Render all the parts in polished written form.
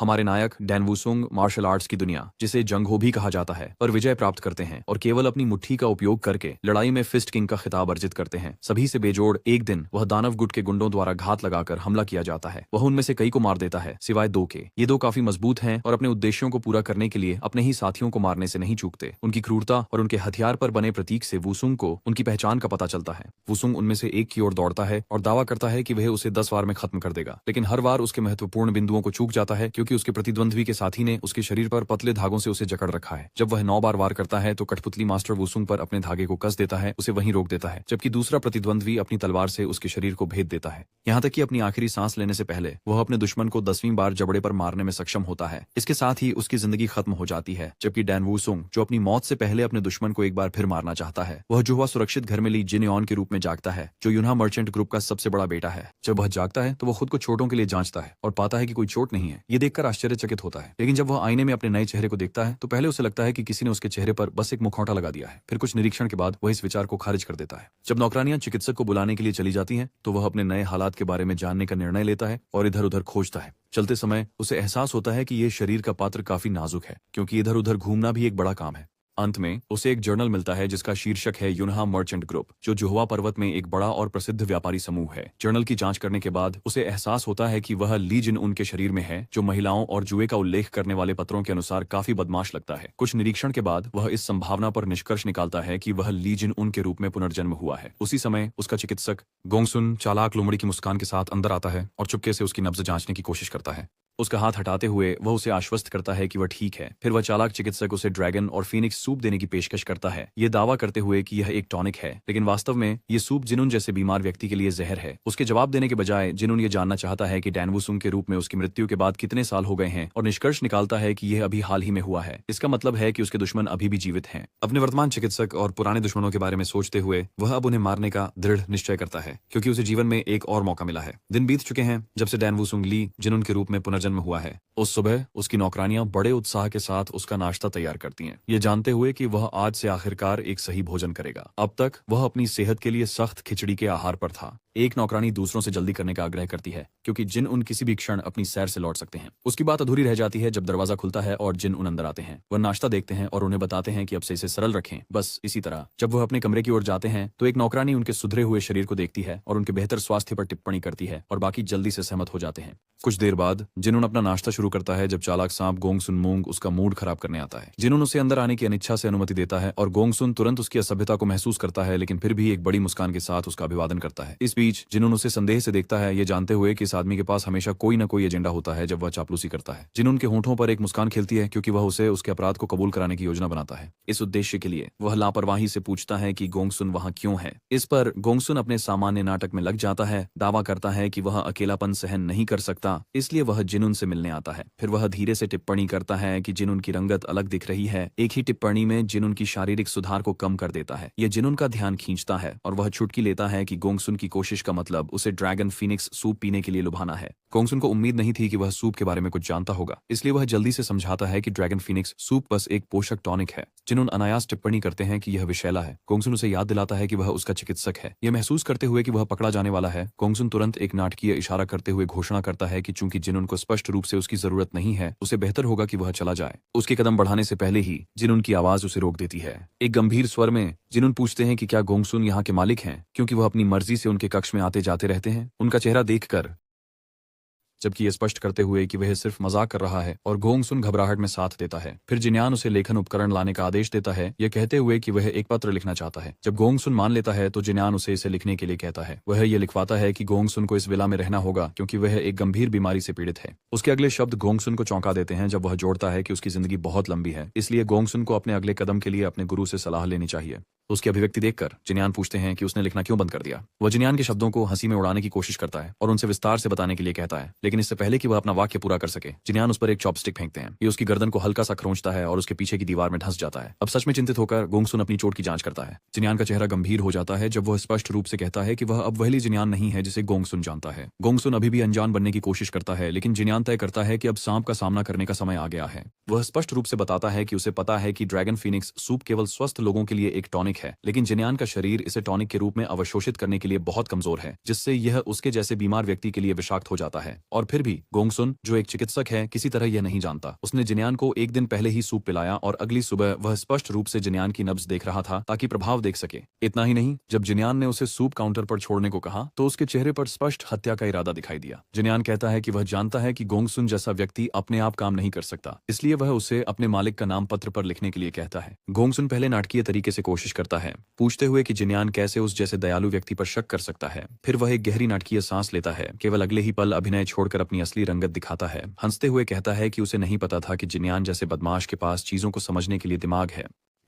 हमारे नायक Dan वूसुंग martial arts की दुनिया, जिसे जंग हो भी कहा जाता है, पर विजय प्राप्त करते हैं और केवल अपनी मुट्ठी का उपयोग करके लड़ाई में फिस्ट किंग का खिताब अर्जित करते हैं। सभी से बेजोड़ एक दिन वह दानव गुट के गुंडों द्वारा घात लगाकर हमला किया जाता है। वह उनमें से कई को मार देता है सिवाय दो के। ये दो काफी मजबूत हैं और अपने उद्देश्यों को पूरा करने के लिए अपने ही साथियों को मारने से नहीं चूकते। उनकी क्रूरता और उनके हथियार पर बने प्रतीक से वूसुंग को उनकी पहचान का पता चलता है। वूसुंग उनमें से एक की ओर दौड़ता है और दावा करता है कि वह उसे 10 वार में खत्म कर देगा, लेकिन हर बार उसके महत्वपूर्ण बिंदुओं को चूक जाता है क्योंकि उसके प्रतिद्वंद्वी के साथी ने उसके शरीर पर पतले धागों से उसे जकड़ रखा है। जब वह 9 बार वार करता है तो कठपुतली मास्टर वूसुंग पर अपने धागे को कस देता है, उसे वहीं रोक देता है, जबकि दूसरा प्रतिद्वंद्वी अपनी तलवार से उसके शरीर को भेद देता है। यहाँ तक कि अपनी आखिरी सांस लेने से पहले वह अपने दुश्मन को 10वीं बार जबड़े पर मारने में सक्षम होता है। इसके साथ ही उसकी जिंदगी खत्म हो जाती है, जबकि डैन वूसुंग, जो अपनी मौत से पहले अपने दुश्मन को एक बार फिर मारना चाहता है, वह जुहवा सुरक्षित घर में ली जिन यॉन के रूप में जागता है, जो यून्हा मर्चेंट ग्रुप का सबसे बड़ा बेटा है। जब वह जागता है तो वह खुद को चोटों के लिए जांचता है और पाता है कि कोई चोट नहीं है। ये देखकर आश्चर्यचकित होता है, लेकिन जब वह आईने में अपने नए चेहरे को देखता है तो पहले उसे लगता है कि किसी ने उसके चेहरे पर बस एक मुखौटा लगा दिया है। फिर कुछ निरीक्षण के बाद वह इस विचार को खारिज कर देता है। जब नौकरानियां चिकित्सक को बुलाने के लिए चली जाती हैं तो वह अपने नए हालात के बारे में जानने का निर्णय लेता है और इधर उधर खोजता है। चलते समय उसे एहसास होता है कि यह शरीर का पात्र काफी नाजुक है, क्योंकि इधर उधर घूमना भी एक बड़ा काम है। अंत में उसे एक जर्नल मिलता है जिसका शीर्षक है यून्हा मर्चेंट ग्रुप, जो जुहवा पर्वत में एक बड़ा और प्रसिद्ध व्यापारी समूह है। जर्नल की जांच करने के बाद उसे एहसास होता है कि वह ली जिन उन के शरीर में है, जो महिलाओं और जुए का उल्लेख करने वाले पत्रों के अनुसार काफी बदमाश लगता है। कुछ निरीक्षण के बाद वह इस संभावना पर निष्कर्ष निकालता है कि वह ली जिन उन के रूप में पुनर्जन्म हुआ है। उसी समय उसका चिकित्सक गोंगसुन चालाक लोमड़ी की मुस्कान के साथ अंदर आता है और चुपके से उसकी नब्ज जांचने की कोशिश करता है। उसका हाथ हटाते हुए वह उसे आश्वस्त करता है कि वह ठीक है। फिर वह चालाक चिकित्सक उसे ड्रैगन और फीनिक्स सूप देने की पेशकश करता है, ये दावा करते हुए कि यह एक टॉनिक है, लेकिन वास्तव में ये सूप जिनुन जैसे बीमार व्यक्ति के लिए जहर है। उसके जवाब देने के बजाय जिनुन ये जानना चाहता है कि डैन वूसुंग के रूप में उसकी मृत्यु के बाद कितने साल हो गए हैं और निष्कर्ष निकालता है कि यह अभी हाल ही में हुआ है। इसका मतलब है कि उसके दुश्मन अभी भी जीवित हैं। अपने वर्तमान चिकित्सक और पुराने दुश्मनों के बारे में सोचते हुए वह अब उन्हें मारने का दृढ़ निश्चय करता है, क्योंकि उसे जीवन में एक और मौका मिला है। दिन बीत चुके हैं जब से डैन वूसुंग ली जिनुन के रूप में पुनर्जन्म हुआ है। उस सुबह उसकी नौकरानियां बड़े उत्साह के साथ उसका नाश्ता तैयार करती हैं, ये जानते हुए कि वह आज से आखिरकार एक सही भोजन करेगा। अब तक वह अपनी सेहत के लिए सख्त खिचड़ी के आहार पर था। एक नौकरानी दूसरों से जल्दी करने का आग्रह करती है, क्योंकि जिन उन किसी भी क्षण अपनी सैर से लौट सकते हैं। उसकी बात अधूरी रह जाती है जब दरवाजा खुलता है और जिन उन अंदर आते हैं। वह नाश्ता देखते हैं और उन्हें बताते हैं कि अब से इसे सरल रखें, बस इसी तरह। जब वह अपने कमरे की ओर जाते हैं तो एक नौकरानी उनके सुधरे हुए शरीर को देखती है और उनके बेहतर स्वास्थ्य पर टिप्पणी करती है और बाकी जल्दी से सहमत हो जाते हैं। कुछ देर बाद जिनुन अपना नाश्ता शुरू करता है जब चालाक सांप गोंगसुन मूंग उसका मूड खराब करने आता है। जिनुन उसे अंदर आने की अनिच्छा से अनुमति देता है और गोंगसुन तुरंत उसकी असभ्यता को महसूस करता है, लेकिन फिर भी एक बड़ी मुस्कान के साथ उसका अभिवादन करता है। इस बीच जिनुन उसे संदेह से देखता है, ये जानते हुए कि इस आदमी के पास हमेशा कोई न कोई एजेंडा होता है जब वह चापलूसी करता है। जिनुन के होंठों पर एक मुस्कान खिलती है, क्योंकि वह उसे उसके अपराध को कबूल कराने की योजना बनाता है। इस उद्देश्य के लिए वह लापरवाही से पूछता है कि गोंगसुन वहां क्यों है। इस पर गोंगसुन अपने सामान्य नाटक में लग जाता है, दावा करता है कि वह अकेलापन सहन नहीं कर सकता, इसलिए वह जिनुन से मिलने आता है। फिर वह धीरे से टिप्पणी करता है कि जिनुन की रंगत अलग दिख रही है। एक ही टिप्पणी में जिनुन की शारीरिक सुधार को कम कर देता है। यह जिनुन का ध्यान खींचता है और वह चुटकी लेता है कि गोंगसुन की कोशिश का मतलब उसे ड्रैगन फीनिक्स सूप पीने के लिए लुभाना है। गोंगसुन को उम्मीद नहीं थी कि वह सूप के बारे में कुछ जानता होगा, इसलिए वह जल्दी से समझाता है कि ड्रैगन फीनिक्स सूप बस एक पोषक टॉनिक है। जिनुन अनायास टिप्पणी करते हैं कि यह विषैला है। गोंगसुन उसे याद दिलाता है कि वह उसका चिकित्सक है। यह महसूस करते हुए कि वह पकड़ा जाने वाला है, गोंगसुन तुरंत एक नाटकीय इशारा करते हुए घोषणा करता है कि चूंकि जिनुन को स्पष्ट रूप से उसकी जरूरत नहीं है, उसे बेहतर होगा कि वह चला जाए। उसके कदम बढ़ाने से पहले ही जिनुन की आवाज उसे रोक देती है। एक गंभीर स्वर में जिनुन पूछते हैं कि क्या गोंगसुन यहाँ के मालिक हैं, क्योंकि वह अपनी मर्जी से उनके कक्ष में आते जाते रहते हैं। उनका चेहरा देखकर, जबकि ये स्पष्ट करते हुए कि वह सिर्फ मजाक कर रहा है, और गोंगसुन घबराहट में साथ देता है। फिर जिन्यान उसे लेखन उपकरण लाने का आदेश देता है, यह कहते हुए कि वह एक पत्र लिखना चाहता है। जब गोंगसुन मान लेता है तो जिन्यान उसे इसे लिखने के लिए कहता है। वह यह लिखवाता है कि गोंगसुन को इस विला में रहना होगा क्योंकि वह एक गंभीर बीमारी से पीड़ित है। उसके अगले शब्द गोंगसुन को चौंका देते हैं जब वह जोड़ता है कि उसकी जिंदगी बहुत लंबी है, इसलिए गोंगसुन को अपने अगले कदम के लिए अपने गुरु से सलाह लेनी चाहिए। उसकी अभिव्यक्ति देखकर जिन्यान पूछते हैं कि उसने लिखना क्यों बंद कर दिया। वह जिन्यान के शब्दों को हंसी में उड़ाने की कोशिश करता है और उनसे विस्तार से बताने के लिए कहता है, लेकिन इससे पहले कि वह अपना वाक्य पूरा कर सके, जिन्यान उस पर एक चॉपस्टिक फेंकते हैं। ये उसकी गर्दन को हल्का सा खरोंचता है और उसके पीछे की दीवार में धंस जाता है। अब सच में चिंतित होकर गोंगसुन अपनी चोट की जांच करता है। जिन्यान का चेहरा गंभीर हो जाता है जब वह स्पष्ट रूप से कहता है कि वह अब वही जिन्यान नहीं है जिसे गोंगसुन जानता है। गोंगसुन अभी भी अनजान बनने की कोशिश करता है, लेकिन जिन्यान तय करता है कि अब सांप का सामना करने का समय आ गया है। वह स्पष्ट रूप से बताता है कि उसे पता है कि ड्रैगन फीनिक्स सूप केवल स्वस्थ लोगों के लिए एक टॉनिक है, लेकिन जिन्यान का शरीर इसे टॉनिक के रूप में अवशोषित करने के लिए बहुत कमजोर है, जिससे यह उसके जैसे बीमार व्यक्ति के लिए विषाक्त हो जाता है। और फिर भी गोंगसुन, जो एक चिकित्सक है, किसी तरह यह नहीं जानता। उसने जिन्यान को एक दिन पहले ही सूप पिलाया और अगली सुबह वह स्पष्ट रूप से जिन्यान की नब्ज देख रहा था ताकि प्रभाव देख सके। इतना ही नहीं, जब जिन्यान ने उसे सूप काउंटर पर छोड़ने को कहा तो उसके चेहरे पर स्पष्ट हत्या का इरादा दिखाई दिया। जिन्यान कहता है कि वह जानता है कि गोंगसुन जैसा व्यक्ति अपने आप काम नहीं कर सकता, इसलिए वह उसे अपने मालिक का नाम पत्र पर लिखने के लिए कहता है। गोंगसुन पहले नाटकीय तरीके से कोशिश करता है, पूछते हुए कि जिन्यान कैसे उस जैसे दयालु व्यक्ति पर शक कर सकता है। फिर वह एक गहरी नाटकीय सांस लेता है, केवल अगले ही पल अभिनय छोड़कर अपनी असली रंगत दिखाता है। हंसते हुए कहता है कि उसे नहीं पता था कि जिन्यान जैसे बदमाश के पास चीजों को समझने के लिए दिमाग है।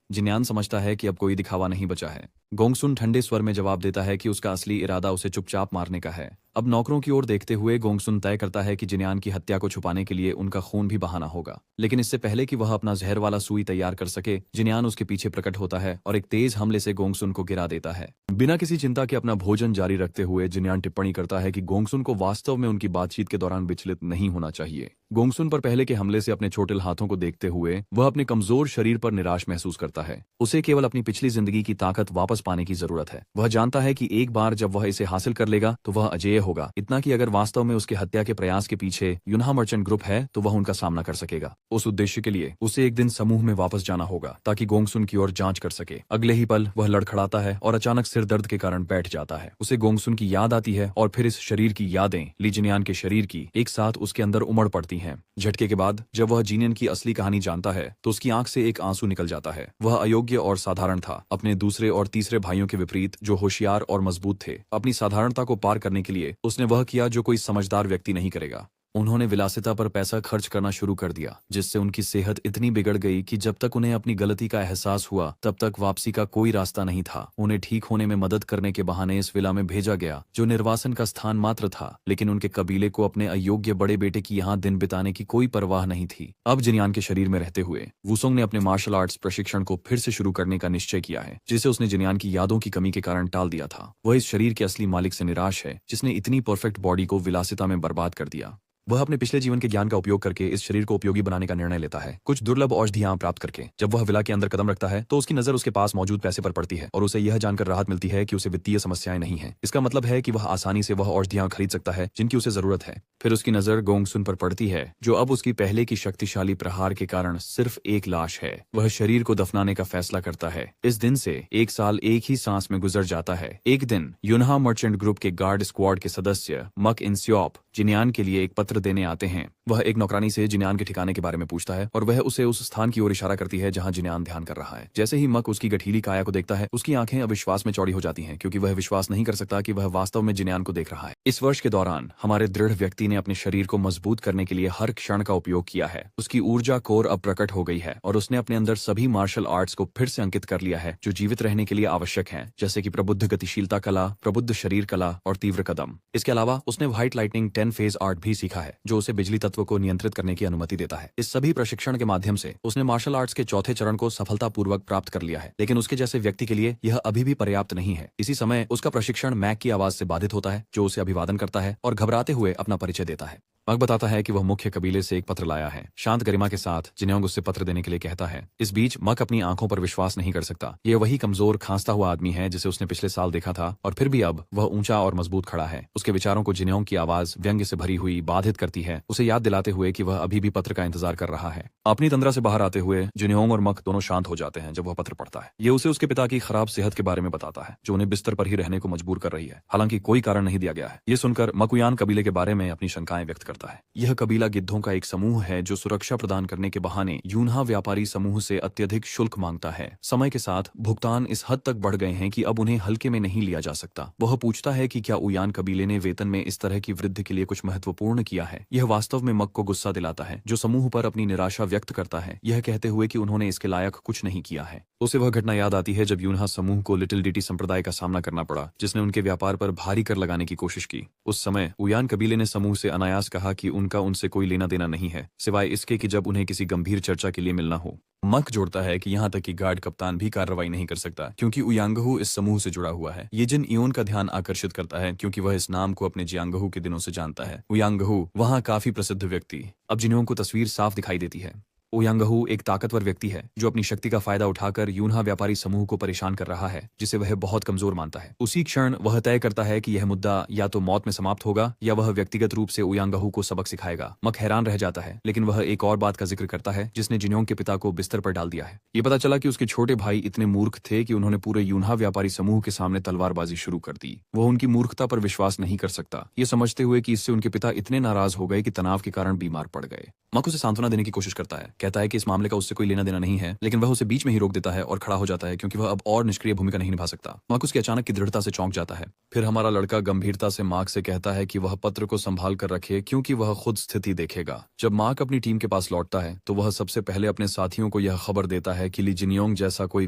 जिन्यान समझता है कि अब कोई दिखावा नहीं बचा है। गोंगसुन ठंडे स्वर में जवाब देता है कि उसका असली इरादा उसे चुपचाप मारने का है। अब नौकरों की ओर देखते हुए गोंगसुन तय करता है कि जिन्यान की हत्या को छुपाने के लिए उनका खून भी बहाना होगा, लेकिन इससे पहले कि वह अपना जहर वाला सुई तैयार कर सके, जिन्यान उसके पीछे प्रकट होता है और एक तेज हमले से गोंगसुन को गिरा देता है। बिना किसी चिंता के अपना भोजन जारी रखते हुए जिन्यान टिप्पणी करता है कि गोंगसुन को वास्तव में उनकी बातचीत के दौरान विचलित नहीं होना चाहिए। गोंगसुन पर पहले के हमले से अपने चोटिल हाथों को देखते हुए वह अपने कमजोर शरीर पर निराश महसूस करता है। उसे केवल अपनी पिछली जिंदगी की ताकत वापस पाने की जरूरत है। वह जानता है कि एक बार जब वह इसे हासिल कर लेगा तो वह अजेय होगा, इतना कि अगर वास्तव में उसके हत्या के प्रयास के पीछे यून्हा मर्चेंट ग्रुप है तो वह उनका सामना कर सकेगा। उस उद्देश्य के लिए उसे एक दिन समूह में वापस जाना होगा ताकि गोंगसुन की ओर जांच कर सके। अगले ही पल वह लड़खड़ाता है और अचानक सिर दर्द के कारण बैठ जाता है। उसे गोंगसुन की याद आती है और फिर इस शरीर की यादें ली जिन्यान के शरीर की एक साथ उसके अंदर उमड़ पड़ती हैं। झटके के बाद जब वह जिन्यान की असली कहानी जानता है तो उसकी आंख से एक आंसू निकल जाता है। वह अयोग्य और साधारण था, अपने दूसरे और तीसरे भाइयों के विपरीत जो होशियार और मजबूत थे। अपनी साधारणता को पार करने के लिए उसने वह किया जो कोई समझदार व्यक्ति नहीं करेगा। उन्होंने विलासिता पर पैसा खर्च करना शुरू कर दिया, जिससे उनकी सेहत इतनी बिगड़ गई कि जब तक उन्हें अपनी गलती का एहसास हुआ तब तक वापसी का कोई रास्ता नहीं था। उन्हें ठीक होने में मदद करने के बहाने इस विला में भेजा गया जो निर्वासन का स्थान मात्र था, लेकिन उनके कबीले को अपने अयोग्य बड़े बेटे की यहाँ दिन बिताने की कोई परवाह नहीं थी। अब जिन्यान के शरीर में रहते हुए वुसोंग ने अपने मार्शल आर्ट्स प्रशिक्षण को फिर से शुरू करने का निश्चय किया है, जिसे उसने जिन्यान की यादों की कमी के कारण टाल दिया था। वह इस शरीर के असली मालिक से निराश है जिसने इतनी परफेक्ट बॉडी को विलासिता में बर्बाद कर दिया। वह अपने पिछले जीवन के ज्ञान का उपयोग करके इस शरीर को उपयोगी बनाने का निर्णय लेता है, कुछ दुर्लभ औषधियां प्राप्त करके। जब वह विला के अंदर कदम रखता है तो उसकी नजर उसके पास मौजूद पैसे पर पड़ती है और उसे यह जानकर राहत मिलती है कि उसे वित्तीय समस्याएं नहीं है। इसका मतलब है कि वह आसानी से वह औषधियां खरीद सकता है जिनकी उसे जरूरत है। फिर उसकी नजर गोंगसुन पर पड़ती है, जो अब उसकी पहले की शक्तिशाली प्रहार के कारण सिर्फ एक लाश है। वह शरीर को दफनाने का फैसला करता है। इस दिन से एक साल एक ही सांस में गुजर जाता है। एक दिन यून्हा मर्चेंट ग्रुप के गार्ड स्क्वाड के सदस्य मक इंस्योप जिन्यान के लिए एक पत्र देने आते हैं। वह एक नौकरानी से जिन्यान के ठिकाने के बारे में पूछता है और वह उसे उस स्थान की ओर इशारा करती है जहां जिन्यान ध्यान कर रहा है। जैसे ही मक उसकी गठीली काया को देखता है, उसकी आंखें अविश्वास में चौड़ी हो जाती हैं, क्योंकि वह विश्वास नहीं कर सकता कि वह वास्तव में जिन्यान को देख रहा है। इस वर्ष के दौरान हमारे दृढ़ व्यक्ति ने अपने शरीर को मजबूत करने के लिए हर क्षण का उपयोग किया है। उसकी ऊर्जा कोर अब प्रकट हो गई है और उसने अपने अंदर सभी मार्शल आर्ट्स को फिर से अंकित कर लिया है जो जीवित रहने के लिए आवश्यक है, जैसे कि प्रबुद्ध गतिशीलता कला, प्रबुद्ध शरीर कला और तीव्र कदम। इसके अलावा उसने व्हाइट लाइटनिंग 10 फेज आर्ट भी सीखा है, जो उसे बिजली तत्व को नियंत्रित करने की अनुमति देता है। इस सभी प्रशिक्षण के माध्यम से उसने मार्शल आर्ट्स के चौथे चरण को सफलतापूर्वक प्राप्त कर लिया है, लेकिन उसके जैसे व्यक्ति के लिए यह अभी भी पर्याप्त नहीं है। इसी समय उसका प्रशिक्षण मैक की आवाज से बाधित होता है, जो उसे अभिवादन करता है और घबराते हुए अपना परिचय देता है। मक बताता है कि वह मुख्य कबीले से एक पत्र लाया है। शांत गरिमा के साथ जिन्योंग उससे पत्र देने के लिए कहता है। इस बीच मक अपनी आंखों पर विश्वास नहीं कर सकता। यह वही कमजोर खांसता हुआ आदमी है जिसे उसने पिछले साल देखा था, और फिर भी अब वह ऊंचा और मजबूत खड़ा है। उसके विचारों को जिन्योंग की आवाज व्यंग्य से भरी हुई बाधित करती है, उसे याद दिलाते हुए कि वह अभी भी पत्र का इंतजार कर रहा है। अपनी तंद्रा से बाहर आते हुए जिन्योंग और मक दोनों शांत हो जाते हैं जब वह पत्र पढ़ता है। ये उसे उसके पिता की खराब सेहत के बारे में बताता है, जो उन्हें बिस्तर पर ही रहने को मजबूर कर रही है। हालांकि कोई कारण नहीं दिया गया है। ये सुनकर मकुयान कबीले के बारे में अपनी शंकाएं व्यक्त करता है। यह कबीला गिद्धों का एक समूह है जो सुरक्षा प्रदान करने के बहाने यून्हा व्यापारी समूह से अत्यधिक शुल्क मांगता है। समय के साथ भुगतान इस हद तक बढ़ गए हैं कि अब उन्हें हल्के में नहीं लिया जा सकता। वह पूछता है कि क्या उयान कबीले ने वेतन में इस तरह की वृद्धि के लिए कुछ महत्वपूर्ण किया है। यह वास्तव में मक को गुस्सा दिलाता है, जो समूह पर अपनी निराशा व्यक्त करता है, यह कहते हुए कि उन्होंने इसके लायक कुछ नहीं किया है। उसे वह घटना याद आती है जब यून्हा समूह को लिटिल डिटी संप्रदाय का सामना करना पड़ा, जिसने उनके व्यापार पर भारी कर लगाने की कोशिश की। उस समय उयान कबीले ने समूह से अनायास कहा कि उनका उनसे कोई लेना देना नहीं है, सिवाय इसके कि जब उन्हें किसी गंभीर चर्चा के लिए मिलना हो। मक जोड़ता है कि यहाँ तक कि गार्ड कप्तान भी कार्रवाई नहीं कर सकता, क्योंकि उयांगहू इस समूह से जुड़ा हुआ है। ये जिन इयोन का ध्यान आकर्षित करता है, क्योंकि वह इस नाम को अपने जियांगहू के दिनों से जानता है। उयांगहू वहाँ काफी प्रसिद्ध व्यक्ति। अब जिन्हों को तस्वीर साफ दिखाई देती है। ओयांगहू एक ताकतवर व्यक्ति है जो अपनी शक्ति का फायदा उठाकर यूनहा व्यापारी समूह को परेशान कर रहा है, जिसे वह बहुत कमजोर मानता है। उसी क्षण वह तय करता है कि यह मुद्दा या तो मौत में समाप्त होगा या वह व्यक्तिगत रूप से ओयांगहू को सबक सिखाएगा। मक हैरान रह जाता है, लेकिन वह एक और बात का जिक्र करता है जिसने जिन्योंग के पिता को बिस्तर पर डाल दिया है। ये पता चला कि उसके छोटे भाई इतने मूर्ख थे कि उन्होंने पूरे यूनहा व्यापारी समूह के सामने तलवारबाजी शुरू कर दी। वह उनकी मूर्खता पर विश्वास नहीं कर सकता, ये समझते हुए कि इससे उनके पिता इतने नाराज हो गए कि तनाव के कारण बीमार पड़ गए। मक उसे सांत्वना देने की कोशिश करता है, कहता है कि इस मामले का उससे कोई लेना देना नहीं है, लेकिन वह उसे बीच में ही रोक देता है और खड़ा हो जाता है क्योंकि वह अब और निष्क्रिय भूमिका नहीं निभा सकता। मक उसकी अचानक की दृढ़ता से चौंक जाता है। फिर हमारा लड़का गंभीरता से मार्क से कहता है कि वह पत्र को संभाल कर रखे क्योंकि वह खुद स्थिति देखेगा। जब मार्क अपनी टीम के पास लौटता है तो वह सबसे पहले अपने साथियों को यह खबर देता है कि ली जिन्योंग जैसा कोई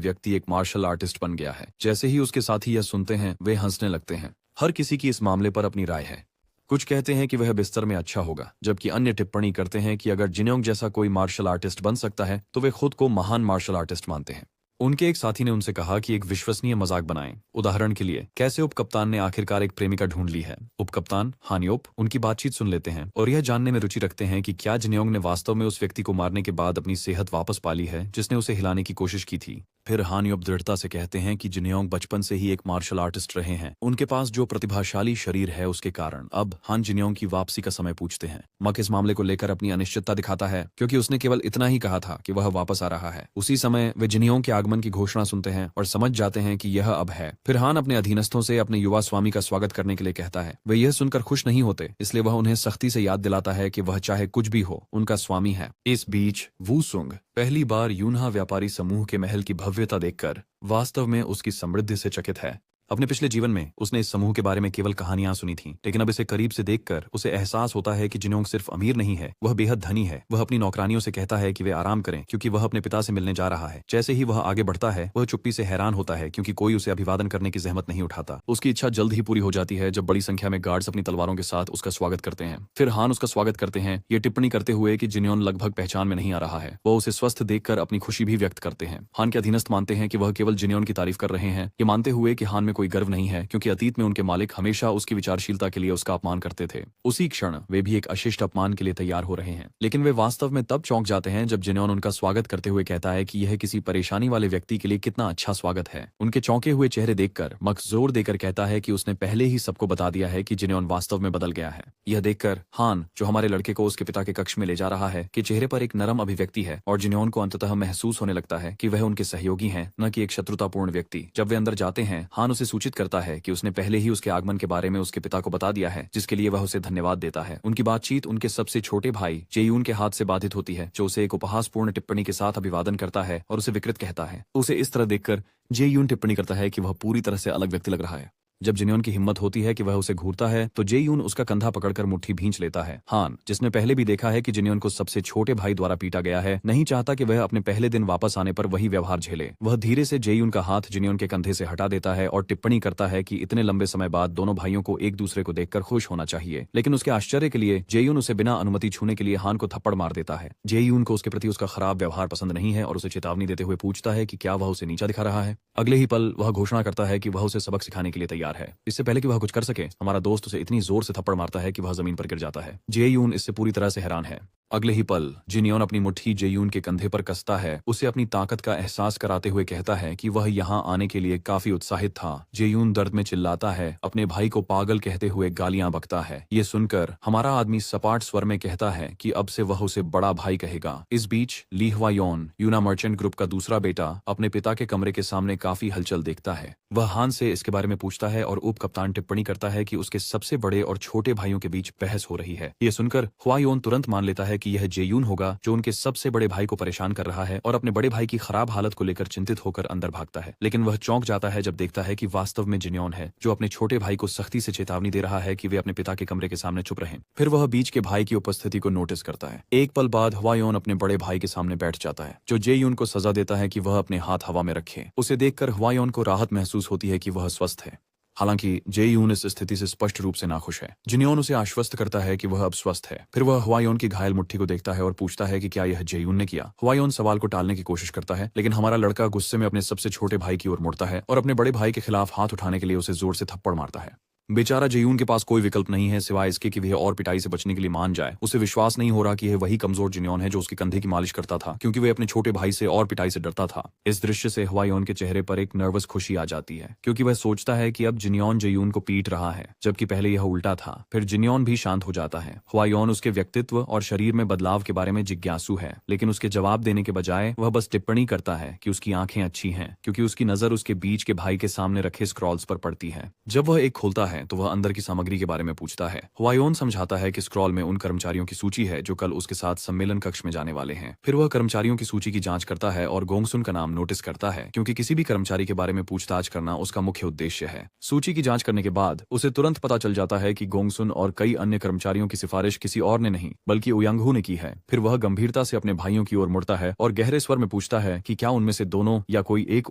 व्यक्ति एक मार्शल आर्टिस्ट बन गया है। जैसे ही उसके साथी यह सुनते हैं वे हंसने लगते हैं। हर किसी की इस मामले पर अपनी राय है। कुछ कहते हैं कि वह बिस्तर में अच्छा होगा, जबकि अन्य टिप्पणी करते हैं कि अगर जिन्योंग जैसा कोई मार्शल आर्टिस्ट बन सकता है तो वे खुद को महान मार्शल आर्टिस्ट मानते हैं। उनके एक साथी ने उनसे कहा कि एक विश्वसनीय मजाक बनाएं। उदाहरण के लिए, कैसे उपकप्तान ने आखिरकार एक प्रेमिका ढूंढ ली है। उपकप्तान हानियोप उनकी बातचीत सुन लेते हैं और यह जानने में रुचि रखते हैं कि क्या जिन्योंग ने वास्तव में उस व्यक्ति को मारने के बाद अपनी सेहत वापस पा ली है जिसने उसे हिलाने की कोशिश की थी। फिर हानियोप दृढ़ता से कहते हैं कि जिन्योंग बचपन से ही एक मार्शल आर्टिस्ट रहे हैं। उनके पास जो प्रतिभाशाली शरीर है उसके कारण। अब हान जिन्योंग की वापसी का समय पूछते हैं। मक इस मामले को लेकर अपनी अनिश्चितता दिखाता है क्योंकि उसने केवल इतना ही कहा था कि वह वापस आ रहा है। उसी समय वे जिन्योंग के आगमन की घोषणा सुनते हैं और समझ जाते हैं कि यह अब है। फिर हान अपने अधीनस्थों से अपने युवा स्वामी का स्वागत करने के लिए कहता है। वे यह सुनकर खुश नहीं होते, इसलिए वह उन्हें सख्ती से याद दिलाता है कि वह चाहे कुछ भी हो उनका स्वामी है। इस बीच वूसुंग पहली बार यूनहा व्यापारी समूह के महल की भव्यता देखकर वास्तव में उसकी समृद्धि से चकित है। अपने पिछले जीवन में उसने इस समूह के बारे में केवल कहानियां सुनी थीं, लेकिन अब इसे करीब से देखकर उसे एहसास होता है कि जिन्योंग सिर्फ अमीर नहीं है, वह बेहद धनी है। वह अपनी नौकरानियों से कहता है कि वे आराम करें क्योंकि वह अपने पिता से मिलने जा रहा है। जैसे ही वह आगे बढ़ता है वह चुप्पी से हैरान होता है क्योंकि कोई उसे अभिवादन करने की जहमत नहीं उठाता। उसकी इच्छा जल्द ही पूरी हो जाती है जब बड़ी संख्या में गार्ड्स अपनी तलवारों के साथ उसका स्वागत करते हैं। फिर हान उसका स्वागत करते हैं, ये टिप्पणी करते हुए कि जिन्योंग लगभग पहचान में नहीं आ रहा है। वह उसे स्वस्थ देखकर अपनी खुशी भी व्यक्त करते हैं। हान के अधीनस्थ मानते हैं कि वह केवल जिन्योंग की तारीफ कर रहे हैं, ये मानते हुए कि हान में कोई गर्व नहीं है क्योंकि अतीत में उनके मालिक हमेशा उसकी विचारशीलता के लिए उसका अपमान करते थे। उसी क्षण वे भी एक अशिष्ट अपमान के लिए तैयार हो रहे हैं, लेकिन वे वास्तव में तब चौंक जाते हैं जब जिन्योंग उनका स्वागत करते हुए कहता है कि यह किसी परेशानी वाले व्यक्ति के लिए कितना अच्छा स्वागत है। उनके चौंके हुए चेहरे देखकर मक जोर देकर कहता है कि उसने पहले ही सबको बता दिया है कि जिन्योंग वास्तव में बदल गया है। यह देखकर हान, जो हमारे लड़के को उसके पिता के कक्ष में ले जा रहा है, के चेहरे पर एक नरम अभिव्यक्ति है और जिन्योंग को अंततः महसूस होने लगता है कि वह उनके सहयोगी हैं, न कि एक शत्रुतापूर्ण व्यक्ति। जब वे अंदर जाते हैं, हान उसे सूचित करता है कि उसने पहले ही उसके आगमन के बारे में उसके पिता को बता दिया है, जिसके लिए वह उसे धन्यवाद देता है। उनकी बातचीत उनके सबसे छोटे भाई जेयून के हाथ से बाधित होती है, जो उसे एक उपहासपूर्ण टिप्पणी के साथ अभिवादन करता है और उसे विकृत कहता है। उसे इस तरह देखकर जेयून टिप्पणी करता है कि वह पूरी तरह से अलग व्यक्ति लग रहा है। जब जिन्योंग की हिम्मत होती है कि वह उसे घूरता है तो जेयून उसका कंधा पकड़कर मुट्ठी भींच लेता है। हान, जिसने पहले भी देखा है कि जिन्योंग को सबसे छोटे भाई द्वारा पीटा गया है, नहीं चाहता कि वह अपने पहले दिन वापस आने पर वही व्यवहार झेले। वह धीरे से जेयून का हाथ जिन्योंग के कंधे से हटा देता है और टिप्पणी करता है कि इतने लंबे समय बाद दोनों भाइयों को एक दूसरे को देखकर खुश होना चाहिए। लेकिन उसके आश्चर्य के लिए जेयून उसे बिना अनुमति छूने के लिए हान को थप्पड़ मार देता है। जेयून को उसके प्रति उसका खराब व्यवहार पसंद नहीं है और उसे चेतावनी देते हुए पूछता है कि क्या वह उसे नीचा दिखा रहा है। अगले ही पल वह घोषणा करता है कि वह उसे सबक सिखाने के लिए तैयार है। इससे पहले वह कुछ कर सके, हमारा दोस्त उसे इतनी जोर से थप्पड़ मारता है कि वह जमीन पर गिर जाता है। जेयून इससे पूरी तरह से हैरान है। अगले ही पल जिन्योंग अपनी मुट्ठी जेयून के कंधे पर कसता है, उसे अपनी ताकत का एहसास कराते हुए कहता है कि वह यहाँ आने के लिए काफी उत्साहित था। जेयून दर्द में चिल्लाता है, अपने भाई को पागल कहते हुए गालियां बकता है। ये सुनकर हमारा आदमी सपाट स्वर में कहता है कि अब से वह उसे बड़ा भाई कहेगा। इस बीच ली ह्वायोन, यूना मर्चेंट ग्रुप का दूसरा बेटा, अपने पिता के कमरे के सामने काफी हलचल देखता है। वह हान से इसके बारे में पूछता है और उप कप्तान टिप्पणी करता है कि उसके सबसे बड़े और छोटे भाइयों के बीच बहस हो रही है। ये सुनकर ह्वायोन तुरंत मान लेता है कि यह जेयून होगा जो उनके सबसे बड़े भाई को परेशान कर रहा है और अपने बड़े भाई की खराब हालत को लेकर चिंतित होकर अंदर भागता है। लेकिन वह चौंक जाता है जब देखता है कि वास्तव में जिन्योंग है, जो अपने छोटे भाई को सख्ती से चेतावनी दे रहा है कि वे अपने पिता के कमरे के सामने चुप रहें। फिर वह बीच के भाई की उपस्थिति को नोटिस करता है। एक पल बाद ह्वायोन अपने बड़े भाई के सामने बैठ जाता है, जो जेयून को सजा देता है कि वह अपने हाथ हवा में रखे। उसे देखकर ह्वायोन को राहत महसूस होती है कि वह स्वस्थ है। हालांकि जेयून इस स्थिति से स्पष्ट रूप से नाखुश है। जिन्योंग उसे आश्वस्त करता है कि वह अब स्वस्थ है। फिर वह ह्वायोन की घायल मुट्ठी को देखता है और पूछता है कि क्या यह जेयून ने किया। ह्वायोन सवाल को टालने की कोशिश करता है, लेकिन हमारा लड़का गुस्से में अपने सबसे छोटे भाई की ओर मुड़ता है और अपने बड़े भाई के खिलाफ हाथ उठाने के लिए उसे जोर से थप्पड़ मारता है। बेचारा जयून के पास कोई विकल्प नहीं है सिवाय इसके कि वह और पिटाई से बचने के लिए मान जाए। उसे विश्वास नहीं हो रहा कि यह वही कमजोर जिनियन है जो उसके कंधे की मालिश करता था, क्योंकि वह अपने छोटे भाई से और पिटाई से डरता था। इस दृश्य से हवायोन के चेहरे पर एक नर्वस खुशी आ जाती है, क्योंकि वह सोचता है कि अब जिनियन जयून को पीट रहा है, जबकि पहले यह उल्टा था। फिर जिनियन भी शांत हो जाता है। हवायोन उसके व्यक्तित्व और शरीर में बदलाव के बारे में जिज्ञासु है, लेकिन उसके जवाब देने के बजाय वह बस टिप्पणी करता है कि उसकी आंखें अच्छी हैं, क्योंकि उसकी नजर उसके बीच के भाई के सामने रखे स्क्रॉल्स पर पड़ती है। जब वह एक खोलता है तो वह अंदर की सामग्री के बारे में पूछता है। हवायोन समझाता है कि स्क्रॉल में उन कर्मचारियों की सूची है जो कल उसके साथ सम्मेलन कक्ष में जाने वाले हैं। फिर वह कर्मचारियों की सूची की जांच करता है और गोंगसुन का नाम नोटिस करता है, क्योंकि किसी भी कर्मचारी के बारे में पूछताछ करना उसका मुख्य उद्देश्य है। सूची की जांच करने के बाद उसे तुरंत पता चल जाता है कि गोंगसुन और कई अन्य कर्मचारियों की सिफारिश किसी और ने नहीं बल्कि ओयांगहू ने की है। फिर वह गंभीरता से अपने भाइयों की ओर मुड़ता है और गहरे स्वर में पूछता है कि क्या उनमें से दोनों या कोई एक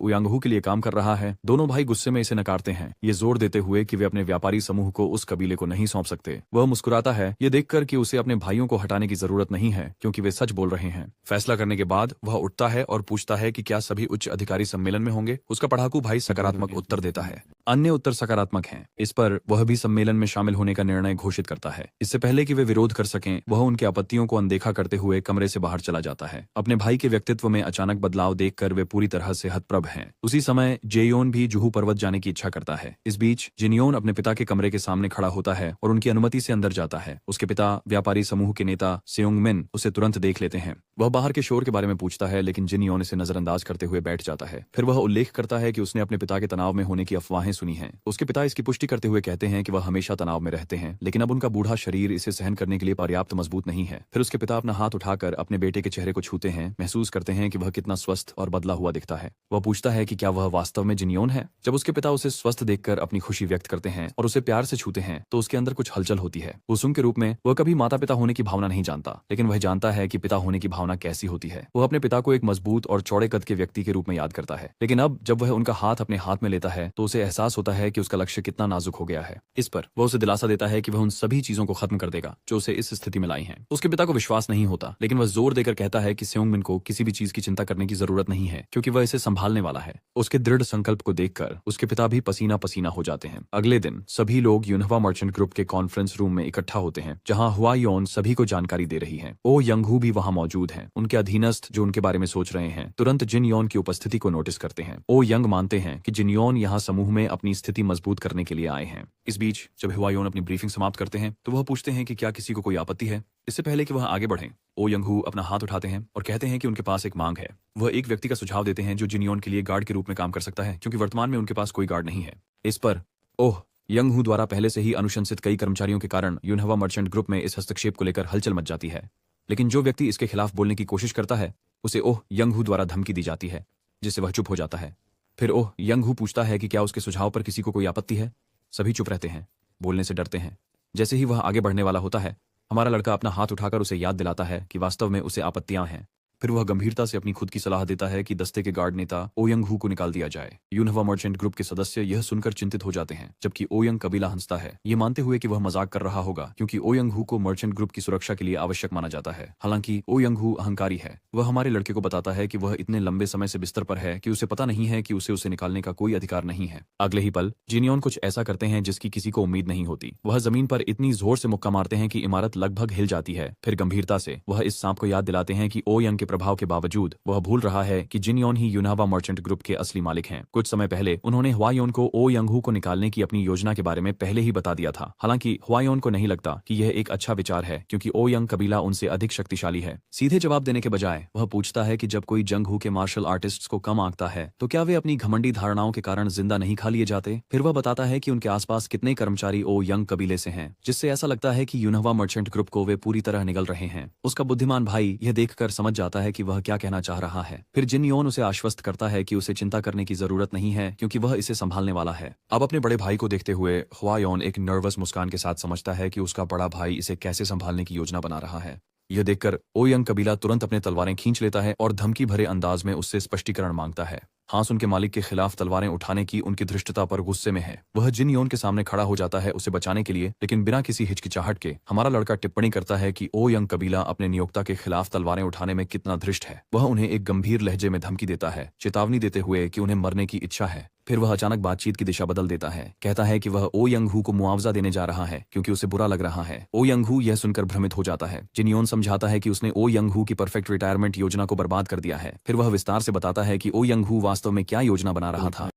ओयांगहू के लिए काम कर रहा है। दोनों भाई गुस्से में इसे नकारते हैं, ये जोर देते हुए कि वे अपने व्यापारी समूह को उस कबीले को नहीं सौंप सकते। वह मुस्कुराता है ये देखकर कि उसे अपने भाइयों को हटाने की जरूरत नहीं है, क्योंकि वे सच बोल रहे हैं। फैसला करने के बाद वह उठता है और पूछता है कि क्या सभी उच्च अधिकारी सम्मेलन में होंगे। उसका पढ़ाकू भाई सकारात्मक उत्तर देता है। अन्य उत्तर सकारात्मक हैं। इस पर वह भी सम्मेलन में शामिल होने का निर्णय घोषित करता है। इससे पहले कि वे विरोध कर सकें, वह उनके आपत्तियों को अनदेखा करते हुए कमरे से बाहर चला जाता है। अपने भाई के व्यक्तित्व में अचानक बदलाव देखकर वे पूरी तरह से हतप्रभ हैं। उसी समय जेयोन भी जुहू पर्वत जाने की इच्छा करता है। इस बीच जिनियोन अपने पिता के कमरे के सामने खड़ा होता है और उनकी अनुमति से अंदर जाता है। उसके पिता व्यापारी समूह के नेता सेयोंगमिन उसे तुरंत देख लेते हैं। वह बाहर के शोर के बारे में पूछता है, लेकिन जिनियोन इसे नजरअंदाज करते हुए बैठ जाता है। फिर वह उल्लेख करता है कि उसने अपने पिता के तनाव में होने की अफवाहें सुनी हैं। उसके पिता इसकी पुष्टि करते हुए कहते हैं कि वह हमेशा तनाव में रहते हैं, लेकिन अब उनका बूढ़ा शरीर इसे सहन करने के लिए पर्याप्त मजबूत नहीं है। फिर उसके पिता अपना हाथ उठाकर अपने बेटे के चेहरे को छूते हैं, महसूस करते हैं कि वह कितना स्वस्थ और बदला हुआ दिखता है। वह पूछता है कि क्या वह वास्तव में जिनियोन है। जब उसके पिता उसे स्वस्थ देखकर अपनी खुशी व्यक्त करते हैं और उसे प्यार से छूते हैं तो उसके अंदर कुछ हलचल होती है। उसुंग के रूप में वह कभी माता पिता होने की भावना नहीं जानता, लेकिन वह जानता है कि पिता होने की भावना कैसी होती है। वह अपने पिता को एक मजबूत और चौड़े कद के व्यक्ति के रूप में याद करता है, लेकिन अब जब वह उनका हाथ अपने हाथ में लेता है तो उसे एहसास होता है कि उसका लक्ष्य कितना नाजुक हो गया है। इस पर वह उसे दिलासा देता है कि वह उन सभी चीजों को खत्म कर देगा जो उसे इस स्थिति में लाई हैं। उसके पिता को विश्वास नहीं होता, लेकिन वह जोर देकर कहता है कि सेयोंगमिन को किसी भी चीज की चिंता करने की जरूरत नहीं है, क्योंकि वह इसे संभालने वाला है। उसके दृढ़ संकल्प को देखकर उसके पिता भी पसीना पसीना हो जाते हैं। अगले दिन सभी लोग यूनहवा मर्चेंट ग्रुप के कॉन्फ्रेंस रूम में इकट्ठा होते हैं, जहां हुआयोन सभी को जानकारी दे रही है। ओ यंगहू भी वहां मौजूद हैं। उनके अधीनस्थ जो उनके बारे में सोच रहे हैं तुरंत जिनयोन की उपस्थिति को नोटिस करते हैं। ओ यंग मानते हैं कि जिनयोन यहाँ समूह में अपनी स्थिति मजबूत करने के लिए आए हैं। इस बीच जब हुआयोन अपनी ब्रीफिंग समाप्त करते हैं तो वह पूछते हैं कि क्या किसी को कोई आपत्ति है। इससे पहले कि वह आगे बढ़ें, ओ यंगहू अपना हाथ उठाते हैं और कहते हैं कि उनके पास एक मांग है। वह एक व्यक्ति का सुझाव देते हैं जो जिनयोन के लिए गार्ड के रूप में काम कर सकता है, क्योंकि वर्तमान में उनके पास कोई गार्ड नहीं है। इस पर ओह यंगहू द्वारा पहले से ही अनुशंसित कई कर्मचारियों के कारण यूनहवा मर्चेंट ग्रुप में इस हस्तक्षेप को लेकर हलचल मच जाती है, लेकिन जो व्यक्ति इसके खिलाफ बोलने की कोशिश करता है उसे ओह यंगहू द्वारा धमकी दी जाती है, जिससे वह चुप हो जाता है। फिर ओह यंगहू पूछता है कि क्या उसके सुझाव पर किसी को कोई आपत्ति है। सभी चुप रहते हैं, बोलने से डरते हैं। जैसे ही वह आगे बढ़ने वाला होता है, हमारा लड़का अपना हाथ उठाकर उसे याद दिलाता है कि वास्तव में उसे आपत्तियां हैं। फिर वह गंभीरता से अपनी खुद की सलाह देता है कि दस्ते के गार्ड नेता ओयंगहू को निकाल दिया जाए। यूनहवा मर्चेंट ग्रुप के सदस्य यह सुनकर चिंतित हो जाते हैं, जबकि ओयंग कबीला हंसता है, ये मानते हुए कि वह मजाक कर रहा होगा, क्योंकि ओयंगहू को मर्चेंट ग्रुप की सुरक्षा के लिए आवश्यक माना जाता है। हालांकि ओयंगहू अहंकारी है। वह हमारे लड़के को बताता है कि वह इतने लंबे समय से बिस्तर पर है कि उसे पता नहीं है कि उसे निकालने का कोई अधिकार नहीं है। अगले ही पल जिनियन कुछ ऐसा करते हैं जिसकी किसी को उम्मीद नहीं होती। वह जमीन पर इतनी जोर से मुक्का मारते हैं कि इमारत लगभग हिल जाती है। फिर गंभीरता से वह इस सांप को याद दिलाते हैं कि ओयंग के प्रभाव के बावजूद वह भूल रहा है कि जिनयोन ही यूनहवा मर्चेंट ग्रुप के असली मालिक हैं। कुछ समय पहले उन्होंने हुआयोन को ओ यंगहू को निकालने की अपनी योजना के बारे में पहले ही बता दिया था। हालांकि हुआयोन को नहीं लगता कि यह एक अच्छा विचार है, क्योंकि ओ यंग कबीला उनसे अधिक शक्तिशाली है। सीधे जवाब देने के बजाय वह पूछता है कि जब कोई जंगहू के मार्शल आर्टिस्ट्स को कम आंकता है तो क्या वे अपनी घमंडी धारणाओं के कारण जिंदा नहीं खा लिए जाते। फिर वह बताता है कि उनके आसपास कितने कर्मचारी ओ यंग कबीले से हैं, जिससे ऐसा लगता है कि यूनहवा मर्चेंट ग्रुप को वे पूरी तरह निगल रहे हैं। उसका बुद्धिमान भाई यह देखकर समझ जाता है कि वह क्या कहना चाह रहा है। फिर जिनयोन उसे आश्वस्त करता है कि उसे चिंता करने की जरूरत नहीं है, क्योंकि वह इसे संभालने वाला है। अब अपने बड़े भाई को देखते हुए हुआयोन एक नर्वस मुस्कान के साथ समझता है कि उसका बड़ा भाई इसे कैसे संभालने की योजना बना रहा है। यह देखकर ओयंग कबीला तुरंत अपने तलवारें खींच लेता है और धमकी भरे अंदाज में उससे स्पष्टीकरण मांगता है। हांस उनके मालिक के खिलाफ तलवारें उठाने की उनकी धृष्टता पर गुस्से में है। वह जिनयोन के सामने खड़ा हो जाता है उसे बचाने के लिए, लेकिन बिना किसी हिचकिचाहट के। हमारा लड़का टिप्पणी करता है कि ओयंग कबीला अपने नियोक्ता के खिलाफ तलवारें उठाने में कितना धृष्ट है। वह उन्हें एक गंभीर लहजे में धमकी देता है, चेतावनी देते हुए कि उन्हें मरने की इच्छा है। फिर वह अचानक बातचीत की दिशा बदल देता है, कहता है कि वह ओ यंग हू को मुआवजा देने जा रहा है क्योंकि उसे बुरा लग रहा है। ओ यंग हू यह सुनकर भ्रमित हो जाता है। जिन योन समझाता है कि उसने ओ यंग हू की परफेक्ट रिटायरमेंट योजना को बर्बाद कर दिया है। फिर वह विस्तार से बताता है कि ओ यंग हू वास्तव में क्या योजना बना रहा था।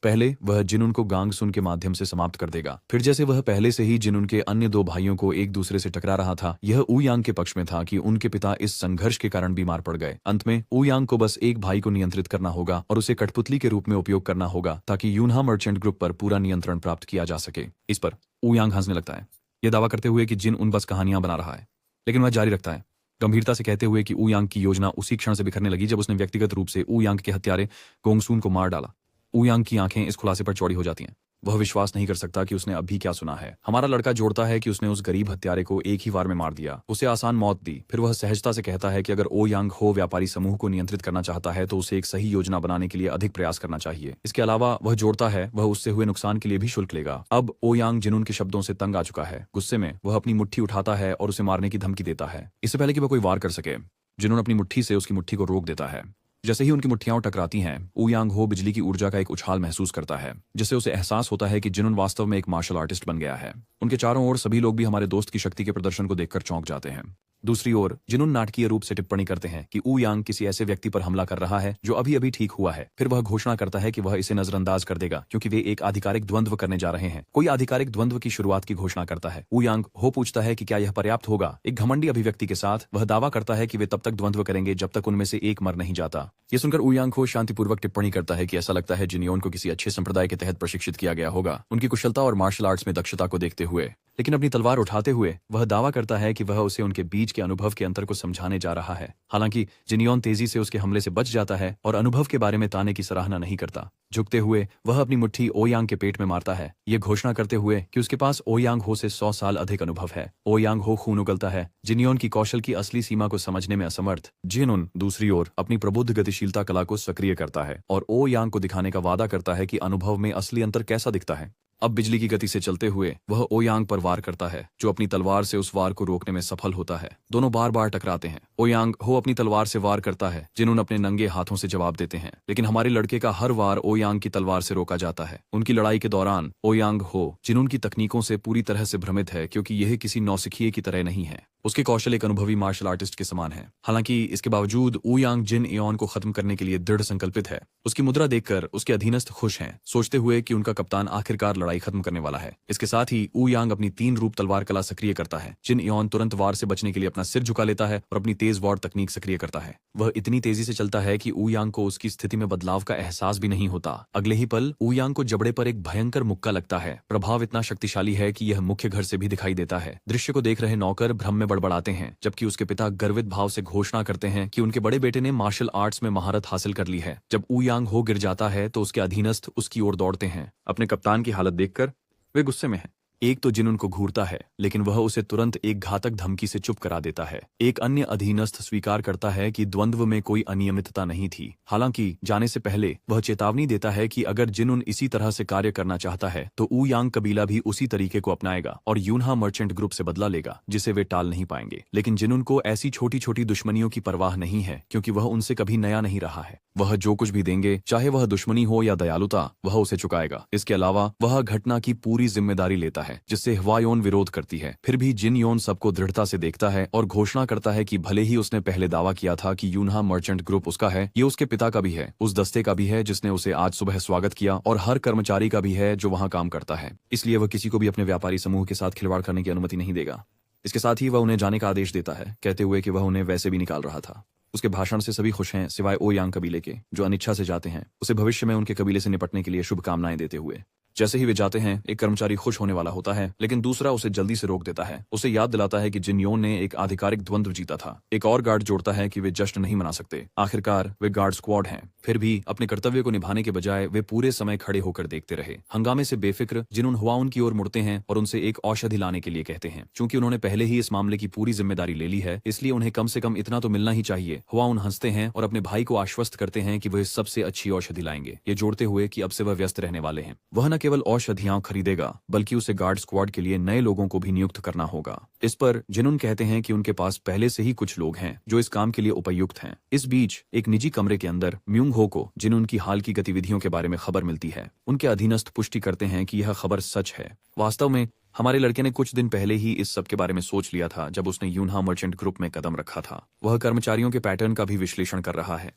पहले वह जिनुन को गांग सुन के माध्यम से समाप्त कर देगा। फिर जैसे वह पहले से ही जिनुन के अन्य दो भाइयों को एक दूसरे से टकरा रहा था, यह ऊ यांग के पक्ष में था कि उनके पिता इस संघर्ष के कारण बीमार पड़ गए। अंत में ऊ यांग को बस एक भाई को नियंत्रित करना होगा और उसे कठपुतली के रूप में उपयोग करना होगा ताकि यूनहा मर्चेंट ग्रुप पर पूरा नियंत्रण प्राप्त किया जा सके। इस पर ऊ यांग हंसने लगता है, यह दावा करते हुए कि जिन उन बस कहानियां बना रहा है, लेकिन वह जारी रखता है, गंभीरता से कहते हुए कि ऊ यांग की योजना उसी क्षण से बिखरने लगी जब उसने व्यक्तिगत रूप से ऊ यांग के हत्यारे गोंगसून को मार डाला। ऊ यांग की आंखें इस खुलासे पर चौड़ी हो जाती हैं। वह विश्वास नहीं कर सकता कि उसने अभी क्या सुना है। हमारा लड़का जोड़ता है कि उसने उस गरीब हत्यारे को एक ही वार में मार दिया, उसे आसान मौत दी। फिर वह सहजता से कहता है कि अगर ओ यांग हो व्यापारी समूह को नियंत्रित करना चाहता है तो उसे एक सही योजना बनाने के लिए अधिक प्रयास करना चाहिए। इसके अलावा वह जोड़ता है वह उससे हुए नुकसान के लिए भी शुल्क लेगा। अब ओ यांग जिनुन के शब्दों से तंग आ चुका है। गुस्से में वह अपनी मुट्ठी उठाता है और उसे मारने की धमकी देता है। इससे पहले कि वह कोई वार कर सके, जिनुन अपनी मुट्ठी से उसकी मुट्ठी को रोक देता है। जैसे ही उनकी मुट्ठियां टकराती हैं, ऊ यांग हो बिजली की ऊर्जा का एक उछाल महसूस करता है, जिससे उसे एहसास होता है कि जिनुन वास्तव में एक मार्शल आर्टिस्ट बन गया है। उनके चारों ओर सभी लोग भी हमारे दोस्त की शक्ति के प्रदर्शन को देखकर चौंक जाते हैं। दूसरी ओर जिनुन नाटकीय रूप से टिप्पणी करते हैं कि ऊ यांग किसी ऐसे व्यक्ति पर हमला कर रहा है जो अभी अभी ठीक हुआ है। फिर वह घोषणा करता है कि वह इसे नजरअंदाज कर देगा क्योंकि वे एक आधिकारिक द्वंद्व करने जा रहे हैं। कोई आधिकारिक द्वंद्व की शुरुआत की घोषणा करता है। ऊ यांग हो पूछता है कि क्या यह पर्याप्त होगा। एक घमंडी अभिव्यक्ति के साथ वह दावा करता है कि वे तब तक द्वंद्व करेंगे जब तक उनमें से एक मर नहीं जाता। यह सुनकर ऊ यांग हो शांतिपूर्वक टिप्पणी करता है कि ऐसा लगता है जिन योन को किसी अच्छे संप्रदाय के तहत प्रशिक्षित किया गया होगा, उनकी कुशलता और मार्शल आर्ट्स में दक्षता को देखते हुए। लेकिन अपनी तलवार उठाते हुए वह दावा करता है कि वह उसे उनके बीच के अनुभव के अंतर को समझाने जा रहा है। हालांकि जिनियॉन तेजी से उसके हमले से बच जाता है और अनुभव के बारे में ताने की सराहना नहीं करता। झुकते हुए वह अपनी मुट्ठी ओ यांग के पेट में मारता है, यह घोषणा करते हुए कि उसके पास ओ यांग हो से 100 साल अधिक अनुभव है। ओ यांग हो खून उगलता है, जिनियॉन की कौशल की असली सीमा को समझने में असमर्थ। जिनुन दूसरी ओर अपनी प्रबुद्ध गतिशीलता कला को सक्रिय करता है और ओ यांग को दिखाने का वादा करता है कि अनुभव में असली अंतर कैसा दिखता है। अब बिजली की गति से चलते हुए वह ओ यांग पर वार करता है, जो अपनी तलवार से उस वार को रोकने में सफल होता है। दोनों बार बार टकराते हैं। ओ यांग हो अपनी तलवार से वार करता है, जिन्होंने अपने नंगे हाथों से जवाब देते हैं, लेकिन हमारे लड़के का हर वार ओ यांग की तलवार से रोका जाता है। उनकी लड़ाई के दौरान ओ यांग हो जिनुन की तकनीकों से पूरी तरह से भ्रमित है क्योंकि यह किसी नौसिखिए की तरह नहीं है। उसके कौशल एक अनुभवी मार्शल आर्टिस्ट के समान है। हालांकि इसके बावजूद ऊ यांग जिन एओन को खत्म करने के लिए दृढ़ संकल्पित है। उसकी मुद्रा देखकर उसके अधीनस्थ खुश हैं, सोचते हुए कि उनका कप्तान आखिरकार लड़ाई खत्म करने वाला है। इसके साथ ही ऊ यांग अपनी 3 रूप तलवार कला सक्रिय करता है। जिन एओन तुरंत वार से बचने के लिए अपना सिर झुका लेता है और अपनी तेज वार तकनीक सक्रिय करता है। वह इतनी तेजी से चलता है कि ऊ यांग को उसकी स्थिति में बदलाव का एहसास भी नहीं होता। अगले ही पल ऊ यांग को जबड़े पर एक भयंकर मुक्का लगता है। प्रभाव इतना शक्तिशाली है कि यह मुख्य घर से भी दिखाई देता है। दृश्य को देख रहे नौकर भ्रम में बड़बड़ाते हैं, जबकि उसके पिता गर्वित भाव से घोषणा करते हैं कि उनके बड़े बेटे ने मार्शल आर्ट्स में महारत हासिल कर ली है। जब ऊ यांग हो गिर जाता है तो उसके अधीनस्थ उसकी ओर दौड़ते हैं। अपने कप्तान की हालत देखकर वे गुस्से में हैं। एक तो जिनुन को घूरता है, लेकिन वह उसे तुरंत एक घातक धमकी से चुप करा देता है। एक अन्य अधीनस्थ स्वीकार करता है कि द्वंद्व में कोई अनियमितता नहीं थी। हालांकि जाने से पहले वह चेतावनी देता है कि अगर जिनुन इसी तरह से कार्य करना चाहता है तो ऊ यांग कबीला भी उसी तरीके को अपनाएगा और यूनहा मर्चेंट ग्रुप से बदला लेगा, जिसे वे टाल नहीं पाएंगे। लेकिन जिनुन को ऐसी छोटी छोटी दुश्मनियों की परवाह नहीं है, क्योंकि वह उनसे कभी नया नहीं रहा है। वह जो कुछ भी देंगे, चाहे वह दुश्मनी हो या दयालुता, वह उसे चुकाएगा। इसके अलावा वह घटना की पूरी जिम्मेदारी लेता है जिससे हवायोन विरोध करती है। फिर भी जिन योन सबको दृढ़ता से देखता है और घोषणा करता है कि भले ही उसने पहले दावा किया था कि यूनहा मर्चेंट ग्रुप उसका है, ये उसके पिता का भी है, उस दस्ते का भी है जिसने उसे आज सुबह स्वागत किया, और हर कर्मचारी का भी है जो वहां काम करता है। इसलिए वह किसी को भी अपने व्यापारी समूह के साथ खिलवाड़ करने की अनुमति नहीं देगा। इसके साथ ही वह उन्हें जाने का आदेश देता है, कहते हुए कि वह उन्हें वैसे भी निकाल रहा था। उसके भाषण से सभी खुश हैं सिवाय ओ यांग कबीले के, जो अनिच्छा से जाते हैं, उसे भविष्य में उनके कबीले से निपटने के लिए शुभकामनाएं देते हुए। जैसे ही वे जाते हैं, एक कर्मचारी खुश होने वाला होता है, लेकिन दूसरा उसे जल्दी से रोक देता है। उसे याद दिलाता है कि जिन योन ने एक आधिकारिक द्वंद्व जीता था। एक और गार्ड जोड़ता है कि वे जश्न नहीं मना सकते, आखिरकार वे गार्ड स्क्वाड हैं। फिर भी अपने कर्तव्य को निभाने के बजाय वे पूरे समय खड़े होकर देखते रहे। हंगामे से बेफिक्र जिनुन हुआउन की ओर मुड़ते हैं और उनसे एक औषधि लाने के लिए कहते हैं। चूंकि उन्होंने पहले ही इस मामले की पूरी जिम्मेदारी ले ली है, इसलिए उन्हें कम से कम इतना तो मिलना ही चाहिए। हुआउन हंसते हैं और अपने भाई को आश्वस्त करते हैं कि वह सबसे अच्छी औषधि लाएंगे, ये जोड़ते हुए कि अब से वह व्यस्त रहने वाले हैं। वह न केवल औषधियां खरीदेगा बल्कि उसे गार्ड स्क्वाड के लिए नए लोगों को भी नियुक्त करना होगा। इस पर जिनून कहते हैं कि उनके पास पहले से ही कुछ लोग हैं जो इस काम के लिए उपयुक्त हैं। इस बीच एक निजी कमरे के अंदर म्यूंग हो को जिनून की हाल की गतिविधियों के बारे में खबर मिलती है। उनके अधीनस्थ पुष्टि करते हैं कि यह खबर सच है। वास्तव में हमारे लड़के ने कुछ दिन पहले ही इस सब के बारे में सोच लिया था जब उसने यूनहा मर्चेंट ग्रुप में कदम रखा था। वह कर्मचारियों के पैटर्न का भी विश्लेषण कर रहा है।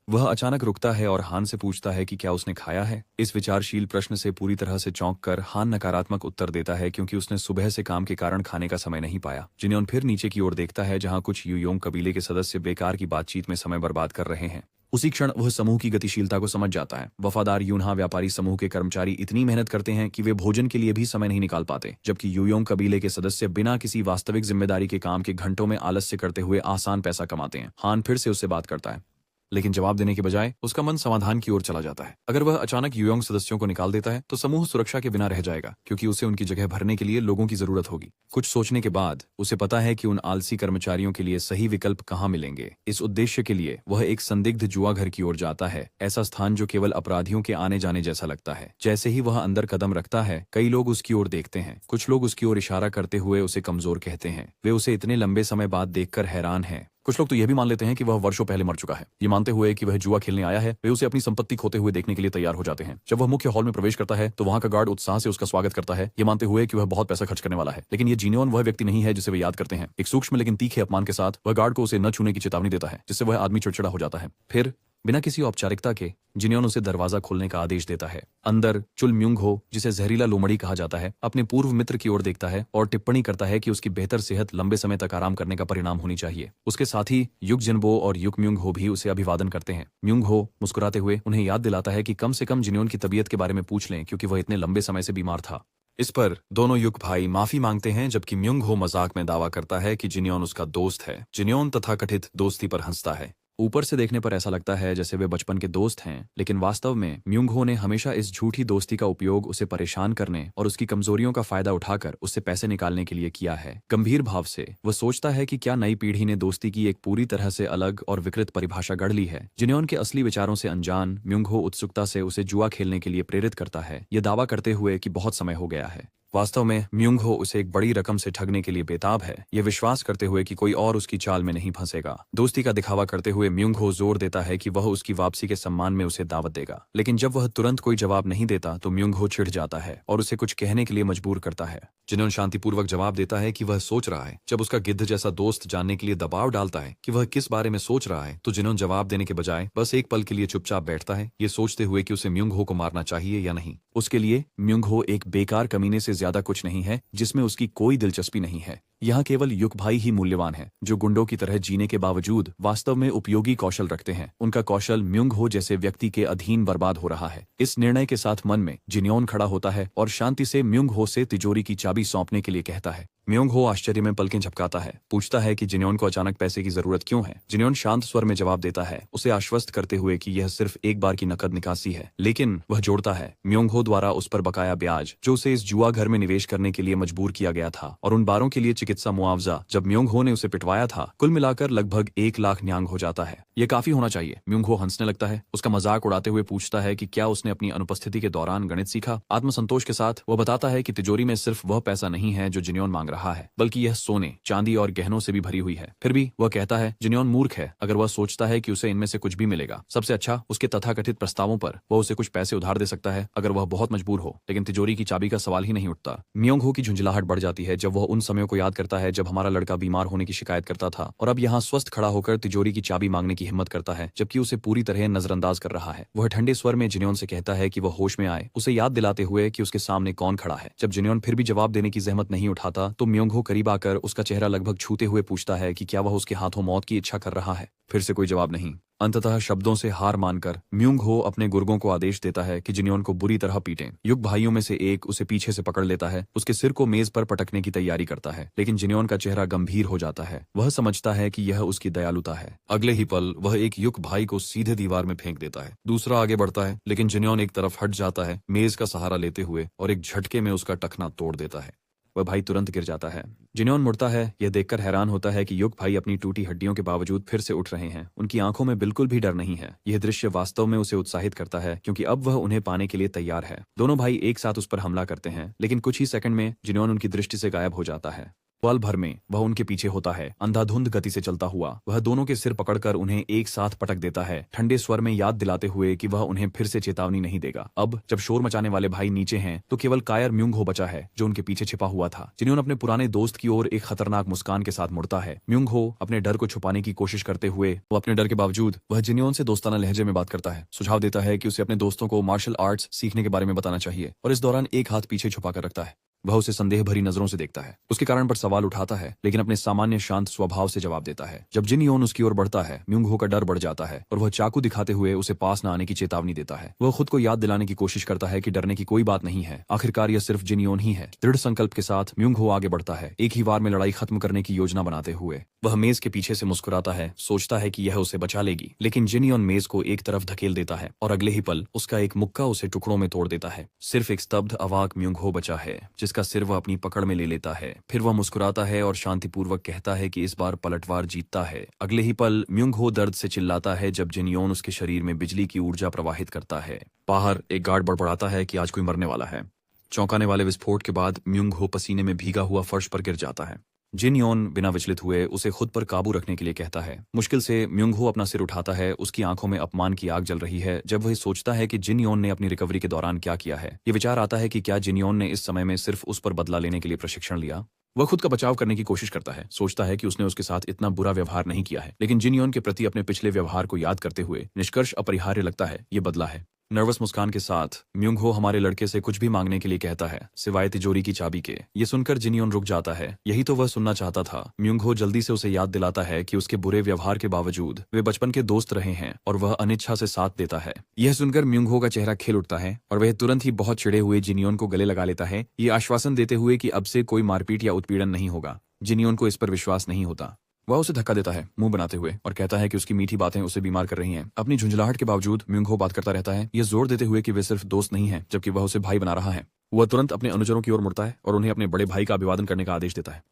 वह अचानक रुकता है और हान से पूछता है कि क्या उसने खाया है। इस विचारशील प्रश्न से पूरी तरह से चौंक कर हान नकारात्मक उत्तर देता है क्योंकि उसने सुबह से काम के कारण खाने का समय नहीं पाया। जिन्योन फिर नीचे की ओर देखता है जहां कुछ यूयोंग कबीले के सदस्य बेकार की बातचीत में समय बर्बाद कर रहे हैं। उसी क्षण वह समूह की गतिशीलता को समझ जाता है। वफादार यूनहा व्यापारी समूह के कर्मचारी इतनी मेहनत करते हैं कि वे भोजन के लिए भी समय नहीं निकाल पाते, जबकि यूयोंग कबीले के सदस्य बिना किसी वास्तविक जिम्मेदारी के काम के घंटों में आलस्य करते हुए आसान पैसा कमाते हैं। हान फिर से उससे बात करता है, लेकिन जवाब देने के बजाय उसका मन समाधान की ओर चला जाता है। अगर वह अचानक यूयोंग सदस्यों को निकाल देता है तो समूह सुरक्षा के बिना रह जाएगा, क्योंकि उसे उनकी जगह भरने के लिए लोगों की जरूरत होगी। कुछ सोचने के बाद उसे पता है कि उन आलसी कर्मचारियों के लिए सही विकल्प कहाँ मिलेंगे। इस उद्देश्य के लिए वह एक संदिग्ध जुआ घर की ओर जाता है, ऐसा स्थान जो केवल अपराधियों के आने जाने जैसा लगता है। जैसे ही वह अंदर कदम रखता है, कई लोग उसकी ओर देखते हैं। कुछ लोग उसकी ओर इशारा करते हुए उसे कमजोर कहते हैं। वे उसे इतने लंबे समय बाद देखकर हैरान हैं। कुछ लोग तो यह भी मान लेते हैं कि वह वर्षों पहले मर चुका है। ये मानते हुए कि वह जुआ खेलने आया है, वे उसे अपनी संपत्ति खोते हुए देखने के लिए तैयार हो जाते हैं। जब वह मुख्य हॉल में प्रवेश करता है तो वहां का गार्ड उत्साह से उसका स्वागत करता है, ये मानते हुए कि वह बहुत पैसा खर्च करने वाला है। लेकिन ये जिन्योन वह व्यक्ति नहीं है जिसे वे याद करते हैं। एक सूक्ष्म लेकिन तीखे अपमान के साथ वह गार्ड को उसे न छूने की चेतावनी देता है, जिससे वह आदमी चिड़चिड़ा हो जाता है। फिर बिना किसी औपचारिकता के जिन्योन उसे दरवाजा खोलने का आदेश देता है। अंदर चुल म्यूंग हो, जिसे जहरीला लोमड़ी कहा जाता है, अपने पूर्व मित्र की ओर देखता है और टिप्पणी करता है कि उसकी बेहतर सेहत लंबे समय तक आराम करने का परिणाम होनी चाहिए। उसके साथ ही युग जिनबो और युग म्यूंग हो भी उसे अभिवादन करते हैं। म्यूंग हो मुस्कुराते हुए उन्हें याद दिलाता है कि कम से कम जिन्योन की तबीयत के बारे में पूछ लें, क्योंकि वह इतने लंबे समय से बीमार था। इस पर दोनों युग भाई माफी मांगते हैं, जबकि म्यूंग हो मजाक में दावा करता है कि जिन्योन उसका दोस्त है। जिन्योन तथाकथित दोस्ती पर हंसता है। ऊपर से देखने पर ऐसा लगता है जैसे वे बचपन के दोस्त हैं, लेकिन वास्तव में म्यूंग हो ने हमेशा इस झूठी दोस्ती का उपयोग उसे परेशान करने और उसकी कमजोरियों का फायदा उठाकर उससे पैसे निकालने के लिए किया है। गंभीर भाव से वह सोचता है कि क्या नई पीढ़ी ने दोस्ती की एक पूरी तरह से अलग और विकृत परिभाषा गढ़ ली है। जिन्योन के असली विचारों से अनजान म्यूंग हो उत्सुकता से उसे जुआ खेलने के लिए प्रेरित करता है, यह दावा करते हुए कि बहुत समय हो गया है। वास्तव में म्यूंग हो उसे एक बड़ी रकम से ठगने के लिए बेताब है, ये विश्वास करते हुए कि कोई और उसकी चाल में नहीं फंसेगा। दोस्ती का दिखावा करते हुए म्यूंग हो जोर देता है कि वह उसकी वापसी के सम्मान में उसे दावत देगा, लेकिन जब वह तुरंत कोई जवाब नहीं देता तो म्यूंग हो चिढ़ जाता है और उसे कुछ कहने के लिए मजबूर करता है। जिन्हों शांतिपूर्वक जवाब देता है कि वह सोच रहा है। जब उसका गिद्ध जैसा दोस्त जानने के लिए दबाव डालता है कि वह किस बारे में सोच रहा है, तो जिन्हों जवाब देने के बजाय बस एक पल के लिए चुपचाप बैठता है, ये सोचते हुए कि उसे म्यूंग हो को मारना चाहिए या नहीं। उसके लिए म्यूंग हो एक बेकार कमीने से ज्यादा कुछ नहीं है जिसमें उसकी कोई दिलचस्पी नहीं है। यहाँ केवल युग भाई ही मूल्यवान है, जो गुंडों की तरह जीने के बावजूद वास्तव में उपयोगी कौशल रखते हैं। उनका कौशल म्यूंग हो जैसे व्यक्ति के अधीन बर्बाद हो रहा है। इस निर्णय के साथ मन में जिन्योन खड़ा होता है और शांति से म्यूंग हो से तिजोरी की चाबी सौंपने के लिए कहता है। म्यूंग हो आश्चर्य में पलकें झपकाता है, पूछता है कि जिन्योन को अचानक पैसे की जरूरत क्यों है। जिन्योन शांत स्वर में जवाब देता है, उसे आश्वस्त करते हुए कि यह सिर्फ एक बार की नकद निकासी है। लेकिन वह जोड़ता है, म्यूंग हो द्वारा उस पर बकाया ब्याज जो उसे इस जुआ घर में निवेश करने के लिए मजबूर किया गया था, और उन बारों के लिए चिकित्सा मुआवजा जब म्यूंग हो ने उसे पिटवाया था, कुल मिलाकर लगभग 1 लाख न्यांग हो जाता है। यह काफी होना चाहिए। म्यूंग हो हंसने लगता है, उसका मजाक उड़ाते हुए पूछता है कि क्या उसने अपनी अनुपस्थिति के दौरान गणित सीखा। आत्मसंतोष के साथ वह बताता है कि तिजोरी में सिर्फ वह पैसा नहीं है जो जिन्योन मांग रहा है, बल्कि यह सोने, चांदी और गहनों से भी भरी हुई है। फिर भी वह कहता है जिन्योन मूर्ख है अगर वह सोचता है कि उसे इनमें से कुछ भी मिलेगा। सबसे अच्छा, उसके तथाकथित प्रस्तावों पर वह उसे कुछ पैसे उधार दे सकता है अगर वह बहुत मजबूर हो, लेकिन तिजोरी की चाबी का सवाल ही नहीं उठता। म्यूंग हो की झुंझलाहट बढ़ जाती है जब वह उन समयों को याद करता है जब हमारा लड़का बीमार होने की शिकायत करता था और अब यहाँ स्वस्थ खड़ा होकर तिजोरी की चाबी मांगने की हिम्मत करता है, जबकि उसे पूरी तरह नजरअंदाज कर रहा है। वह ठंडे स्वर में जिन्योन से कहता है कि वह होश में आए, उसे याद दिलाते हुए कि उसके सामने कौन खड़ा है। जब जिन्योन फिर भी जवाब देने की जहमत नहीं उठाता तो म्यूंग हो करीब आकर उसका चेहरा लगभग छूते हुए पूछता है कि क्या वह उसके हाथों मौत की इच्छा कर रहा है। फिर से कोई जवाब नहीं। अंततः शब्दों से हार मानकर म्यूंग हो अपने गुर्गों को आदेश देता है कि जिन्योन को बुरी तरह पीटें। युग भाइयों में से एक उसे पीछे से पकड़ लेता है, उसके सिर को मेज पर पटकने की तैयारी करता है, लेकिन जिन्योन का चेहरा गंभीर हो जाता है। वह समझता है कि यह उसकी दयालुता है। अगले ही पल वह एक युग भाई को सीधे दीवार में फेंक देता है। दूसरा आगे बढ़ता है, लेकिन जिन्योन एक तरफ हट जाता है, मेज का सहारा लेते हुए, और एक झटके में उसका टखना तोड़ देता है। वह भाई तुरंत गिर जाता है। जिन्योन मुड़ता है, यह देखकर हैरान होता है कि युग भाई अपनी टूटी हड्डियों के बावजूद फिर से उठ रहे हैं। उनकी आंखों में बिल्कुल भी डर नहीं है। यह दृश्य वास्तव में उसे उत्साहित करता है क्योंकि अब वह उन्हें पाने के लिए तैयार है। दोनों भाई एक साथ उस पर हमला करते हैं, लेकिन कुछ ही सेकंड में जिन्योन उनकी दृष्टि से गायब हो जाता है। पल भर में वह उनके पीछे होता है, अंधाधुंध गति से चलता हुआ। वह दोनों के सिर पकड़कर उन्हें एक साथ पटक देता है, ठंडे स्वर में याद दिलाते हुए कि वह उन्हें फिर से चेतावनी नहीं देगा। अब जब शोर मचाने वाले भाई नीचे हैं तो केवल कायर म्यूंग हो बचा है जो उनके पीछे छिपा हुआ था। जिन्होंने अपने पुराने दोस्त की ओर एक खतरनाक मुस्कान के साथ मुड़ता है। म्यूंग हो अपने डर को छुपाने की कोशिश करते हुए अपने डर के बावजूद वह जिन्योन से दोस्ताना लहजे में बात करता है। सुझाव देता है कि उसे अपने दोस्तों को मार्शल आर्ट्स सीखने के बारे में बताना चाहिए और इस दौरान एक हाथ पीछे छुपा कर रखता है। वह उसे संदेह भरी नजरों से देखता है, उसके कारण पर सवाल उठाता है, लेकिन अपने सामान्य शांत स्वभाव से जवाब देता है। जब जिन योन उसकी ओर बढ़ता है, म्यूंग हो का डर बढ़ जाता है और वह चाकू दिखाते हुए उसे पास न आने की चेतावनी देता है। वह खुद को याद दिलाने की कोशिश करता है कि डरने की कोई बात नहीं है, आखिरकार यह सिर्फ जिन योन ही है। दृढ़ संकल्प के साथ म्यूंग हो आगे बढ़ता है, एक ही बार में लड़ाई खत्म करने की योजना बनाते हुए। वह मेज के पीछे से मुस्कुराता है, सोचता है कि यह उसे बचा लेगी, लेकिन जिन योन मेज को एक तरफ धकेल देता है और अगले ही पल उसका एक मुक्का उसे टुकड़ों में तोड़ देता है। सिर्फ एक स्तब्ध अवाक म्यूंग हो बचा है, जिसका सिर वह अपनी पकड़ में ले लेता है। फिर वह मुस्कुराता है और शांतिपूर्वक कहता है कि इस बार पलटवार जीतता है। अगले ही पल म्यूंग हो दर्द से चिल्लाता है जब जिनयोन उसके शरीर में बिजली की ऊर्जा प्रवाहित करता है। बाहर एक गार्ड बड़बड़ाता है कि आज कोई मरने वाला है। चौंकाने वाले विस्फोट के बाद म्यूंग हो पसीने में भीगा हुआ फर्श पर गिर जाता है। जिन योन बिना विचलित हुए उसे खुद पर काबू रखने के लिए कहता है। मुश्किल से म्यूंग हो अपना सिर उठाता है, उसकी आंखों में अपमान की आग जल रही है जब वह सोचता है कि जिन योन ने अपनी रिकवरी के दौरान क्या किया है। ये विचार आता है कि क्या जिन योन ने इस समय में सिर्फ उस पर बदला लेने के लिए प्रशिक्षण लिया। वह खुद का बचाव करने की कोशिश करता है, सोचता है कि उसने उसके साथ इतना बुरा व्यवहार नहीं किया है, लेकिन जिन योन के प्रति अपने पिछले व्यवहार को याद करते हुए निष्कर्ष अपरिहार्य लगता है, ये बदला है। नर्वस मुस्कान के साथ म्यूंग हो हमारे लड़के से कुछ भी मांगने के लिए कहता है, सिवाय तिजोरी की चाबी के। ये सुनकर जिनयोन रुक जाता है, यही तो वह सुनना चाहता था। म्यूंग हो जल्दी से उसे याद दिलाता है कि उसके बुरे व्यवहार के बावजूद वे बचपन के दोस्त रहे हैं और वह अनिच्छा से साथ देता है। यह सुनकर म्यूंग हो का चेहरा खिल उठता है और वह तुरंत ही बहुत चिढ़े हुए जिनयोन को गले लगा लेता है, ये आश्वासन देते हुए कि अब से कोई मारपीट या उत्पीड़न नहीं होगा। जिनयोन को इस पर विश्वास नहीं होता। वह उसे धक्का देता है मुंह बनाते हुए और कहता है कि उसकी मीठी बातें उसे बीमार कर रही हैं। अपनी झुंझलाहट के बावजूद म्यूंग हो बात करता रहता है, यह जोर देते हुए कि वे सिर्फ दोस्त नहीं हैं, जबकि वह उसे भाई बना रहा है। वह तुरंत अपने अनुचरों की ओर मुड़ता है और उन्हें अपने बड़े भाई का अभिवादन करने का आदेश देता है।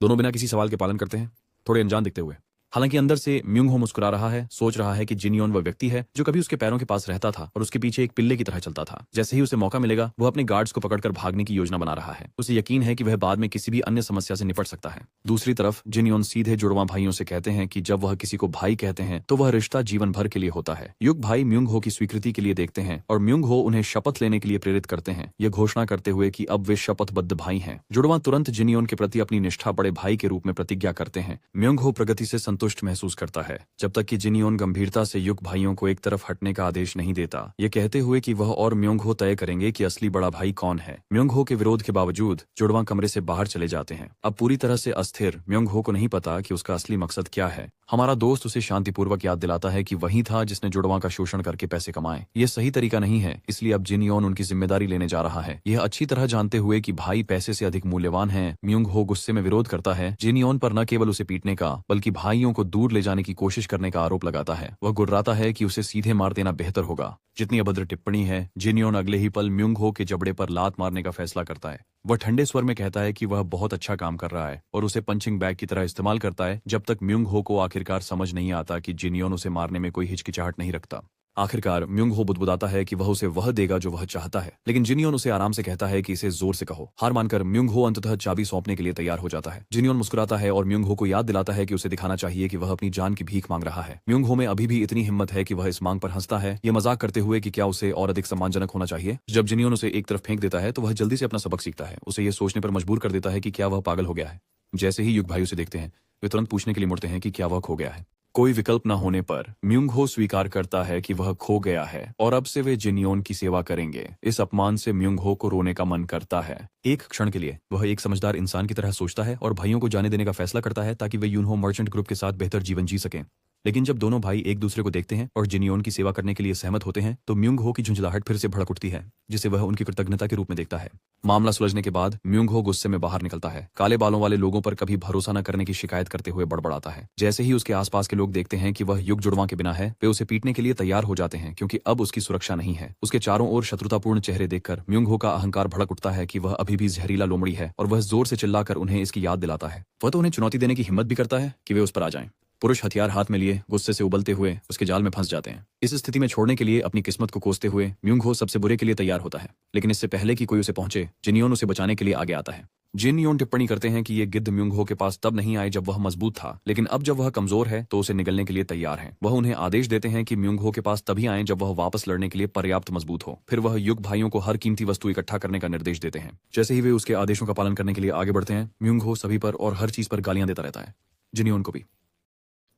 दोनों बिना किसी सवाल के पालन करते हैं, थोड़े अनजान दिखते हुए। हालांकि अंदर से म्यूंग हो मुस्कुरा रहा है, सोच रहा है कि जिनयोन वह व्यक्ति है जो कभी उसके पैरों के पास रहता था और उसके पीछे एक पिल्ले की तरह चलता था। जैसे ही उसे मौका मिलेगा वह अपने गार्ड्स को पकड़कर भागने की योजना बना रहा है। उसे यकीन है कि वह बाद में किसी भी अन्य समस्या से निपट सकता है। दूसरी तरफ जिनयोन सीधे जुड़वा भाइयों से कहते हैं कि जब वह किसी को भाई कहते हैं तो वह रिश्ता जीवन भर के लिए होता है। युग भाई म्यूंग हो की स्वीकृति के लिए देखते हैं और म्यूंग हो उन्हें शपथ लेने के लिए प्रेरित करते हैं, यह घोषणा करते हुए कि अब वे शपथबद्ध भाई हैं। जुड़वा तुरंत जिनयोन के प्रति अपनी निष्ठा बड़े भाई के रूप में प्रतिज्ञा करते हैं। म्यूंग हो प्रगति से संतुष्ट महसूस करता है जब तक कि जिनयोन गंभीरता से युग भाइयों को एक तरफ हटने का आदेश नहीं देता, ये कहते हुए कि वह और म्यूंग हो तय करेंगे कि असली बड़ा भाई कौन है। म्यूंग हो के विरोध के बावजूद जुड़वा कमरे से बाहर चले जाते हैं। अब पूरी तरह से अस्थिर म्यूंग हो को नहीं पता कि उसका असली मकसद क्या है। हमारा दोस्त उसे शांतिपूर्वक याद दिलाता है कि वही था जिसने जुड़वा का शोषण करके पैसे कमाए। यह सही तरीका नहीं है, इसलिए अब जिनयोन उनकी जिम्मेदारी लेने जा रहा है। यह अच्छी तरह जानते हुए कि भाई पैसे से अधिक मूल्यवान है, म्यूंग हो गुस्से में विरोध करता है। जिनयोन पर न केवल उसे पीटने का बल्कि भाइयों को दूर ले जाने की कोशिश करने का आरोप लगाता है। वह गुर्राता है कि उसे सीधे मार देना बेहतर होगा। जितनी अभद्र टिप्पणी है, जिनयोन अगले ही पल म्यूंग हो के जबड़े पर लात मारने का फैसला करता है। वह ठंडे स्वर में कहता है कि वह बहुत अच्छा काम कर रहा है और उसे पंचिंग बैग की तरह इस्तेमाल करता है जब तक म्यूंग हो को आखिरकार समझ नहीं आता कि जिनयोन उसे मारने में कोई हिचकिचाहट नहीं रखता। आखिरकार म्यूंग हो बुदबुदाता है कि वह उसे वह देगा जो वह चाहता है, लेकिन जिनयोन उसे आराम से कहता है कि इसे जोर से कहो। हार मानकर म्यूंग हो अंततः चाबी सौंपने के लिए तैयार हो जाता है। जिनयोन मुस्कुराता है और म्यूंग हो को याद दिलाता है कि उसे दिखाना चाहिए कि वह अपनी जान की भीख मांग रहा है। म्यूंग हो में अभी भी इतनी हिम्मत है कि वह इस मांग पर हंसता है, ये मजाक करते हुए कि क्या उसे और अधिक सम्मानजनक होना चाहिए। जब जिनयोन उसे एक तरफ फेंक देता है तो वह जल्दी से अपना सबक सीखता है। उसे यह सोचने पर मजबूर कर देता है कि क्या वह पागल हो गया है। जैसे ही युग भाई उसे देखते हैं वे तुरंत पूछने के लिए मुड़ते हैं कि क्या वह खो गया है। कोई विकल्प न होने पर म्यूंग हो स्वीकार करता है कि वह खो गया है और अब से वे जिनयोन की सेवा करेंगे। इस अपमान से म्यूंग हो को रोने का मन करता है। एक क्षण के लिए वह एक समझदार इंसान की तरह सोचता है और भाइयों को जाने देने का फैसला करता है ताकि वे यूनहो मर्चेंट ग्रुप के साथ बेहतर जीवन जी सकें। लेकिन जब दोनों भाई एक दूसरे को देखते हैं और जिनियोन की सेवा करने के लिए सहमत होते हैं तो म्यूंग हो की झुंझलाहट फिर से भड़क उठती है, जिसे वह उनकी कृतज्ञता के रूप में देखता है। मामला सुलझने के बाद म्यूंग हो गुस्से में बाहर निकलता है। काले बालों वाले लोगों पर कभी भरोसा न करने की शिकायत करते हुए बड़बड़ाता है। जैसे ही उसके आसपास के लोग देखते हैं कि वह युग जुड़वां के बिना है, वे उसे पीटने के लिए तैयार हो जाते हैं, क्योंकि अब उसकी सुरक्षा नहीं है। उसके चारों ओर शत्रुतापूर्ण चेहरे देखकर म्यूंग हो का अहंकार भड़क उठता है कि वह अभी भी जहरीला लोमड़ी है, और वह जोर से चिल्लाकर उन्हें इसकी याद दिलाता है। वह तो उन्हें चुनौती देने की हिम्मत भी करता है कि वे उस पर आ जाएं। पुरुष हथियार हाथ में लिए गुस्से से उबलते हुए उसके जाल में फंस जाते हैं। इस स्थिति में छोड़ने के लिए अपनी किस्मत को कोसते हुए म्यूंग हो सबसे बुरे के लिए तैयार होता है, लेकिन इससे पहले कि कोई उसे पहुंचे, जिनियोन उसे बचाने के लिए आगे आता है। जिनियोन टिप्पणी करते हैं कि ये गिद्ध म्यूंग हो के पास तब नहीं आए जब वह मजबूत था, लेकिन अब जब वह कमजोर है तो उसे निगलने के लिए तैयार है। वह उन्हें आदेश देते हैं कि म्यूंग हो के पास तभी आए जब वह वापस लड़ने के लिए पर्याप्त मजबूत हो। फिर वह युग भाइयों को हर कीमती वस्तु इकट्ठा करने का निर्देश देते हैं। जैसे ही वे उसके आदेशों का पालन करने के लिए आगे बढ़ते हैं, म्यूंग हो सभी पर और हर चीज पर गालियां देता रहता है, जिनियोन को भी।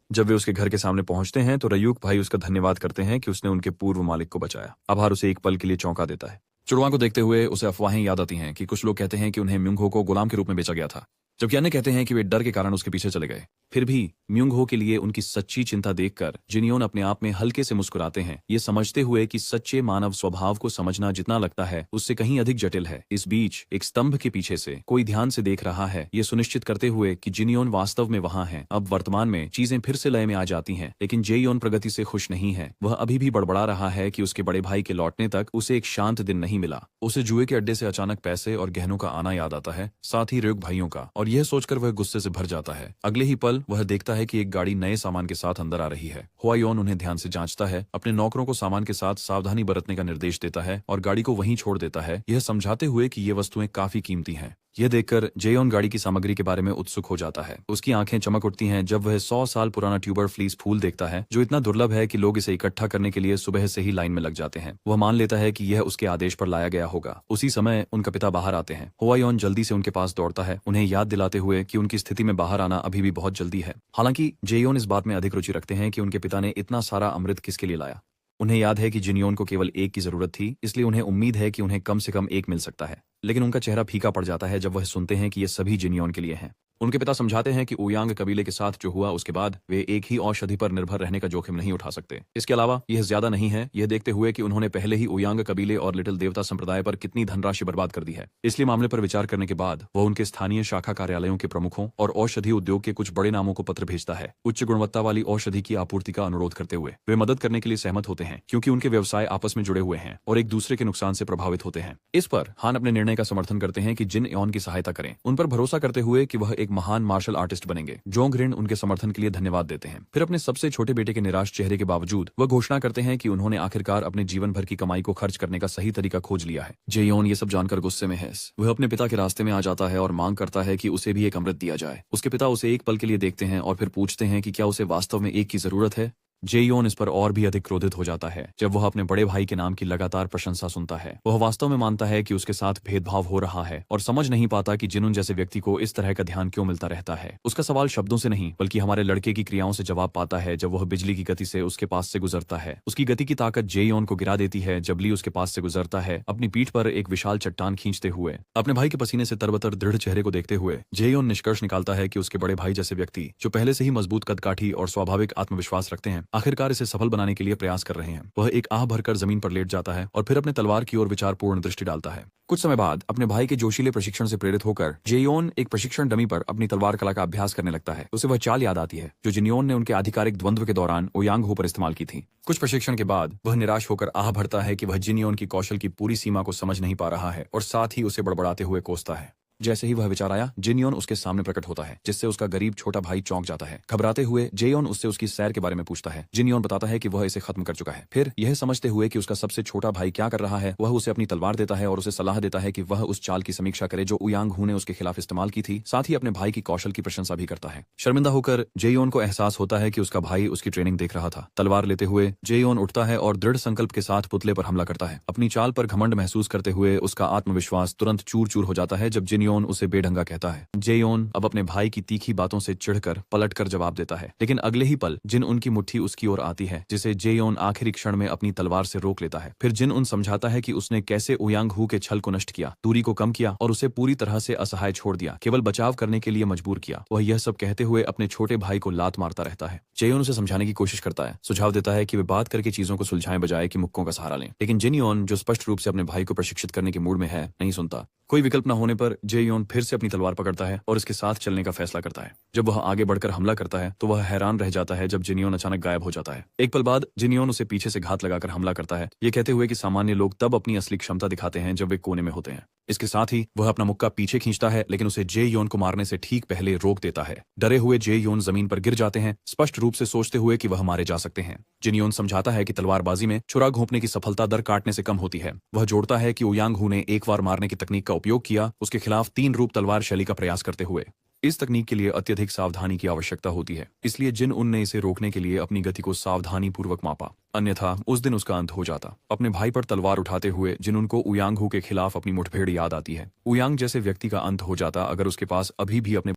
जब वे उसके घर के सामने पहुंचते हैं तो रयूक भाई उसका धन्यवाद करते हैं कि उसने उनके पूर्व मालिक को बचाया। आभार उसे एक पल के लिए चौंका देता है। जुड़वां को देखते हुए उसे अफवाहें याद आती हैं कि कुछ लोग कहते हैं कि उन्हें म्यूंग हो को गुलाम के रूप में बेचा गया था, जबकि अन्य कहते हैं कि वे डर के कारण उसके पीछे चले गए। फिर भी म्यूंग हो के लिए उनकी सच्ची चिंता देखकर जिनियोन अपने आप में हल्के से मुस्कुराते हैं, ये समझते हुए कि सच्चे मानव स्वभाव को समझना जितना लगता है उससे कहीं अधिक जटिल है। इस बीच एक स्तंभ के पीछे से कोई ध्यान से देख रहा है, ये सुनिश्चित करते हुए कि जिनियोन वास्तव में वहां है। अब वर्तमान में चीजें फिर से लय में आ जाती हैं, लेकिन जेयोन प्रगति से खुश नहीं है। वह अभी भी बड़बड़ा रहा है कि उसके बड़े भाई के लौटने तक उसे एक शांत दिन नहीं मिला। उसे जुए के अड्डे से अचानक पैसे और गहनों का आना याद आता है, साथ ही रेग भाइयों का, और यह सोचकर वह गुस्से से भर जाता है। अगले ही पल वह देखता है कि एक गाड़ी नए सामान के साथ अंदर आ रही है। हुआयोन उन्हें ध्यान से जांचता है, अपने नौकरों को सामान के साथ सावधानी बरतने का निर्देश देता है और गाड़ी को वहीं छोड़ देता है, यह समझाते हुए कि ये वस्तुएं काफी कीमती हैं। यह देखकर जेयोन गाड़ी की सामग्री के बारे में उत्सुक हो जाता है। उसकी आंखें चमक उठती हैं जब वह 100 साल पुराना ट्यूबर फ्लीस फूल देखता है, जो इतना दुर्लभ है कि लोग इसे इकट्ठा करने के लिए सुबह से ही लाइन में लग जाते हैं। वह मान लेता है कि यह उसके आदेश पर लाया गया होगा। उसी समय उनका पिता बाहर आते हैं। हुआयोन जल्दी से उनके पास दौड़ता है, उन्हें याद दिलाते हुए कि उनकी स्थिति में बाहर आना अभी भी बहुत जल्दी है। हालांकि जेयोन इस बात में अधिक रुचि रखते हैं कि उनके पिता ने इतना सारा अमृत किसके लिए लाया। उन्हें याद है कि जिनियोन को केवल एक की जरूरत थी, इसलिए उन्हें उम्मीद है कि उन्हें कम से कम एक मिल सकता है। लेकिन उनका चेहरा फीका पड़ जाता है जब वह सुनते हैं कि ये सभी जिनियोन के लिए हैं। उनके पिता समझाते हैं कि ओयांग कबीले के साथ जो हुआ उसके बाद वे एक ही औषधि पर निर्भर रहने का जोखिम नहीं उठा सकते। इसके अलावा यह ज्यादा नहीं है, यह देखते हुए कि उन्होंने पहले ही ओयांग कबीले और लिटिल देवता संप्रदाय पर कितनी धनराशि बर्बाद कर दी है। इसलिए मामले पर विचार करने के बाद वह उनके स्थानीय शाखा कार्यालयों के प्रमुखों और औषधि उद्योग के कुछ बड़े नामों को पत्र भेजता है, उच्च गुणवत्ता वाली औषधि की आपूर्ति का अनुरोध करते हुए। वे मदद करने के लिए सहमत होते हैं, क्योंकि उनके व्यवसाय आपस में जुड़े हुए हैं और एक दूसरे के नुकसान से प्रभावित होते हैं। इस पर हान अपने निर्णय का समर्थन करते हैं कि जिन यॉन की सहायता करें, उन पर भरोसा करते हुए कि वह एक महान मार्शल आर्टिस्ट बनेंगे। जोंग रिन उनके समर्थन के लिए धन्यवाद देते हैं। फिर अपने सबसे छोटे बेटे के निराश चेहरे के बावजूद वह घोषणा करते हैं कि उन्होंने आखिरकार अपने जीवन भर की कमाई को खर्च करने का सही तरीका खोज लिया है। जेयोन ये सब जानकर गुस्से में है। वह अपने पिता के रास्ते में आ जाता है और मांग करता है कि उसे भी एक अमृत दिया जाए। उसके पिता उसे एक पल के लिए देखते हैं और फिर पूछते हैं कि क्या उसे वास्तव में एक की जरूरत है। जेयोन इस पर और भी अधिक क्रोधित हो जाता है जब वह अपने बड़े भाई के नाम की लगातार प्रशंसा सुनता है। वह वास्तव में मानता है कि उसके साथ भेदभाव हो रहा है और समझ नहीं पाता कि जिनुन जैसे व्यक्ति को इस तरह का ध्यान क्यों मिलता रहता है। उसका सवाल शब्दों से नहीं बल्कि हमारे लड़के की क्रियाओं से जवाब पाता है जब वह बिजली की गति से उसके पास से गुजरता है। उसकी गति की ताकत जेयोन को गिरा देती है जब ली उसके पास से गुजरता है, अपनी पीठ पर एक विशाल चट्टान खींचते हुए। अपने भाई के पसीने से तरबतर दृढ़ चेहरे को देखते हुए जेयोन निष्कर्ष निकालता है कि उसके बड़े भाई जैसे व्यक्ति जो पहले से ही मजबूत कदकाठी और स्वाभाविक आत्मविश्वास रखते हैं, आखिरकार इसे सफल बनाने के लिए प्रयास कर रहे हैं। वह एक आह भरकर जमीन पर लेट जाता है और फिर अपने तलवार की ओर विचारपूर्ण दृष्टि डालता है। कुछ समय बाद अपने भाई के जोशीले प्रशिक्षण से प्रेरित होकर जेयोन एक प्रशिक्षण डमी पर अपनी तलवार कला का अभ्यास करने लगता है। उसे वह चाल याद आती है जो जिनियोन ने उनके आधिकारिक द्वंद्व के दौरान ओयांग हो पर इस्तेमाल की थी। कुछ प्रशिक्षण के बाद वह निराश होकर आह भरता है कि वह जिनियोन की कौशल की पूरी सीमा को समझ नहीं पा रहा है और साथ ही उसे बड़बड़ाते हुए कोसता है। जैसे ही वह विचार आया, जिनियोन उसके सामने प्रकट होता है, जिससे उसका गरीब छोटा भाई चौंक जाता है। घबराते हुए जेयोन उससे उसकी सैर के बारे में पूछता है। जिनियोन बताता है कि वह इसे खत्म कर चुका है। फिर यह समझते हुए कि उसका सबसे छोटा भाई क्या कर रहा है, वह उसे अपनी तलवार देता है और उसे सलाह देता है कि वह उस चाल की समीक्षा करे जो ओयांग हू ने उसके खिलाफ इस्तेमाल की थी। साथ ही अपने भाई की कौशल की प्रशंसा भी करता है। शर्मिंदा होकर जेयोन को एहसास होता है कि उसका भाई उसकी ट्रेनिंग देख रहा था। तलवार लेते हुए जेयोन उठता है और दृढ़ संकल्प के साथ पुतले पर हमला करता है। अपनी चाल पर घमंड महसूस करते हुए उसका आत्मविश्वास तुरंत चूर चूर हो जाता है जब जिनियोन जिनयोन उसे बेढंगा कहता है। जेयोन अब अपने भाई की तीखी बातों से चिढ़कर पलटकर जवाब देता है, लेकिन अगले ही पल जिन उन की मुट्ठी उसकी ओर आती है, जिसे जेयोन आखिरी क्षण में अपनी तलवार से रोक लेता है। फिर जिन उन समझाता है कि उसने कैसे ओयांग हू के छल को नष्ट किया, दूरी को कम किया और उसे पूरी तरह से असहाय छोड़ दिया, केवल बचाव करने के लिए मजबूर किया। वह यह सब कहते हुए अपने छोटे भाई को लात मारता रहता है। जेयोन उसे समझाने की कोशिश करता है, सुझाव देता है कि वे बात करके चीजों को सुलझाएं बजाय कि मुक्कों का सहारा लें, लेकिन जिनयोन जो स्पष्ट रूप से अपने भाई को प्रशिक्षित करने के मूड में है, नहीं सुनता। कोई विकल्प न होने पर जेयोन फिर से अपनी तलवार पकड़ता है और इसके साथ चलने का फैसला करता है। जब वह आगे बढ़कर हमला करता है तो वह हैरान रह जाता है जब जिनयोन अचानक गायब हो जाता है। एक पल बाद जिनयोन उसे पीछे से घात लगाकर हमला करता है, ये कहते हुए कि सामान्य लोग तब अपनी असली क्षमता दिखाते हैं जब वे कोने में होते हैं। इसके साथ ही वह अपना मुक्का पीछे खींचता है, लेकिन उसे जेयोन को मारने से ठीक पहले रोक देता है। डरे हुए जेयोन जमीन पर गिर जाते हैं, स्पष्ट रूप से सोचते हुए कि वह मारे जा सकते हैं। जिनयोन समझाता है कि तलवारबाजी में छुरा घोंपने की सफलता दर काटने से कम होती है। वह जोड़ता है कि ओयांग हू ने एक बार मारने की तकनीक का उपयोग किया, उसके खिलाफ 3 रूप तलवार शैली का प्रयास करते हुए। इस तकनीक के लिए अत्यधिक सावधानी की आवश्यकता होती है, इसलिए जिन उन ने इसे रोकने के लिए अपनी गति को सावधानी पूर्वक मापा, अन्यथा उस दिन उसका अंत हो जाता। अपने भाई पर तलवार उठाते हुए जिन उनको ओयांग हू के खिलाफ अपनी मुठभेड़ याद आती है। ओयांग जैसे व्यक्ति का अंत हो जाता अगर उसके पास अभी भी अपने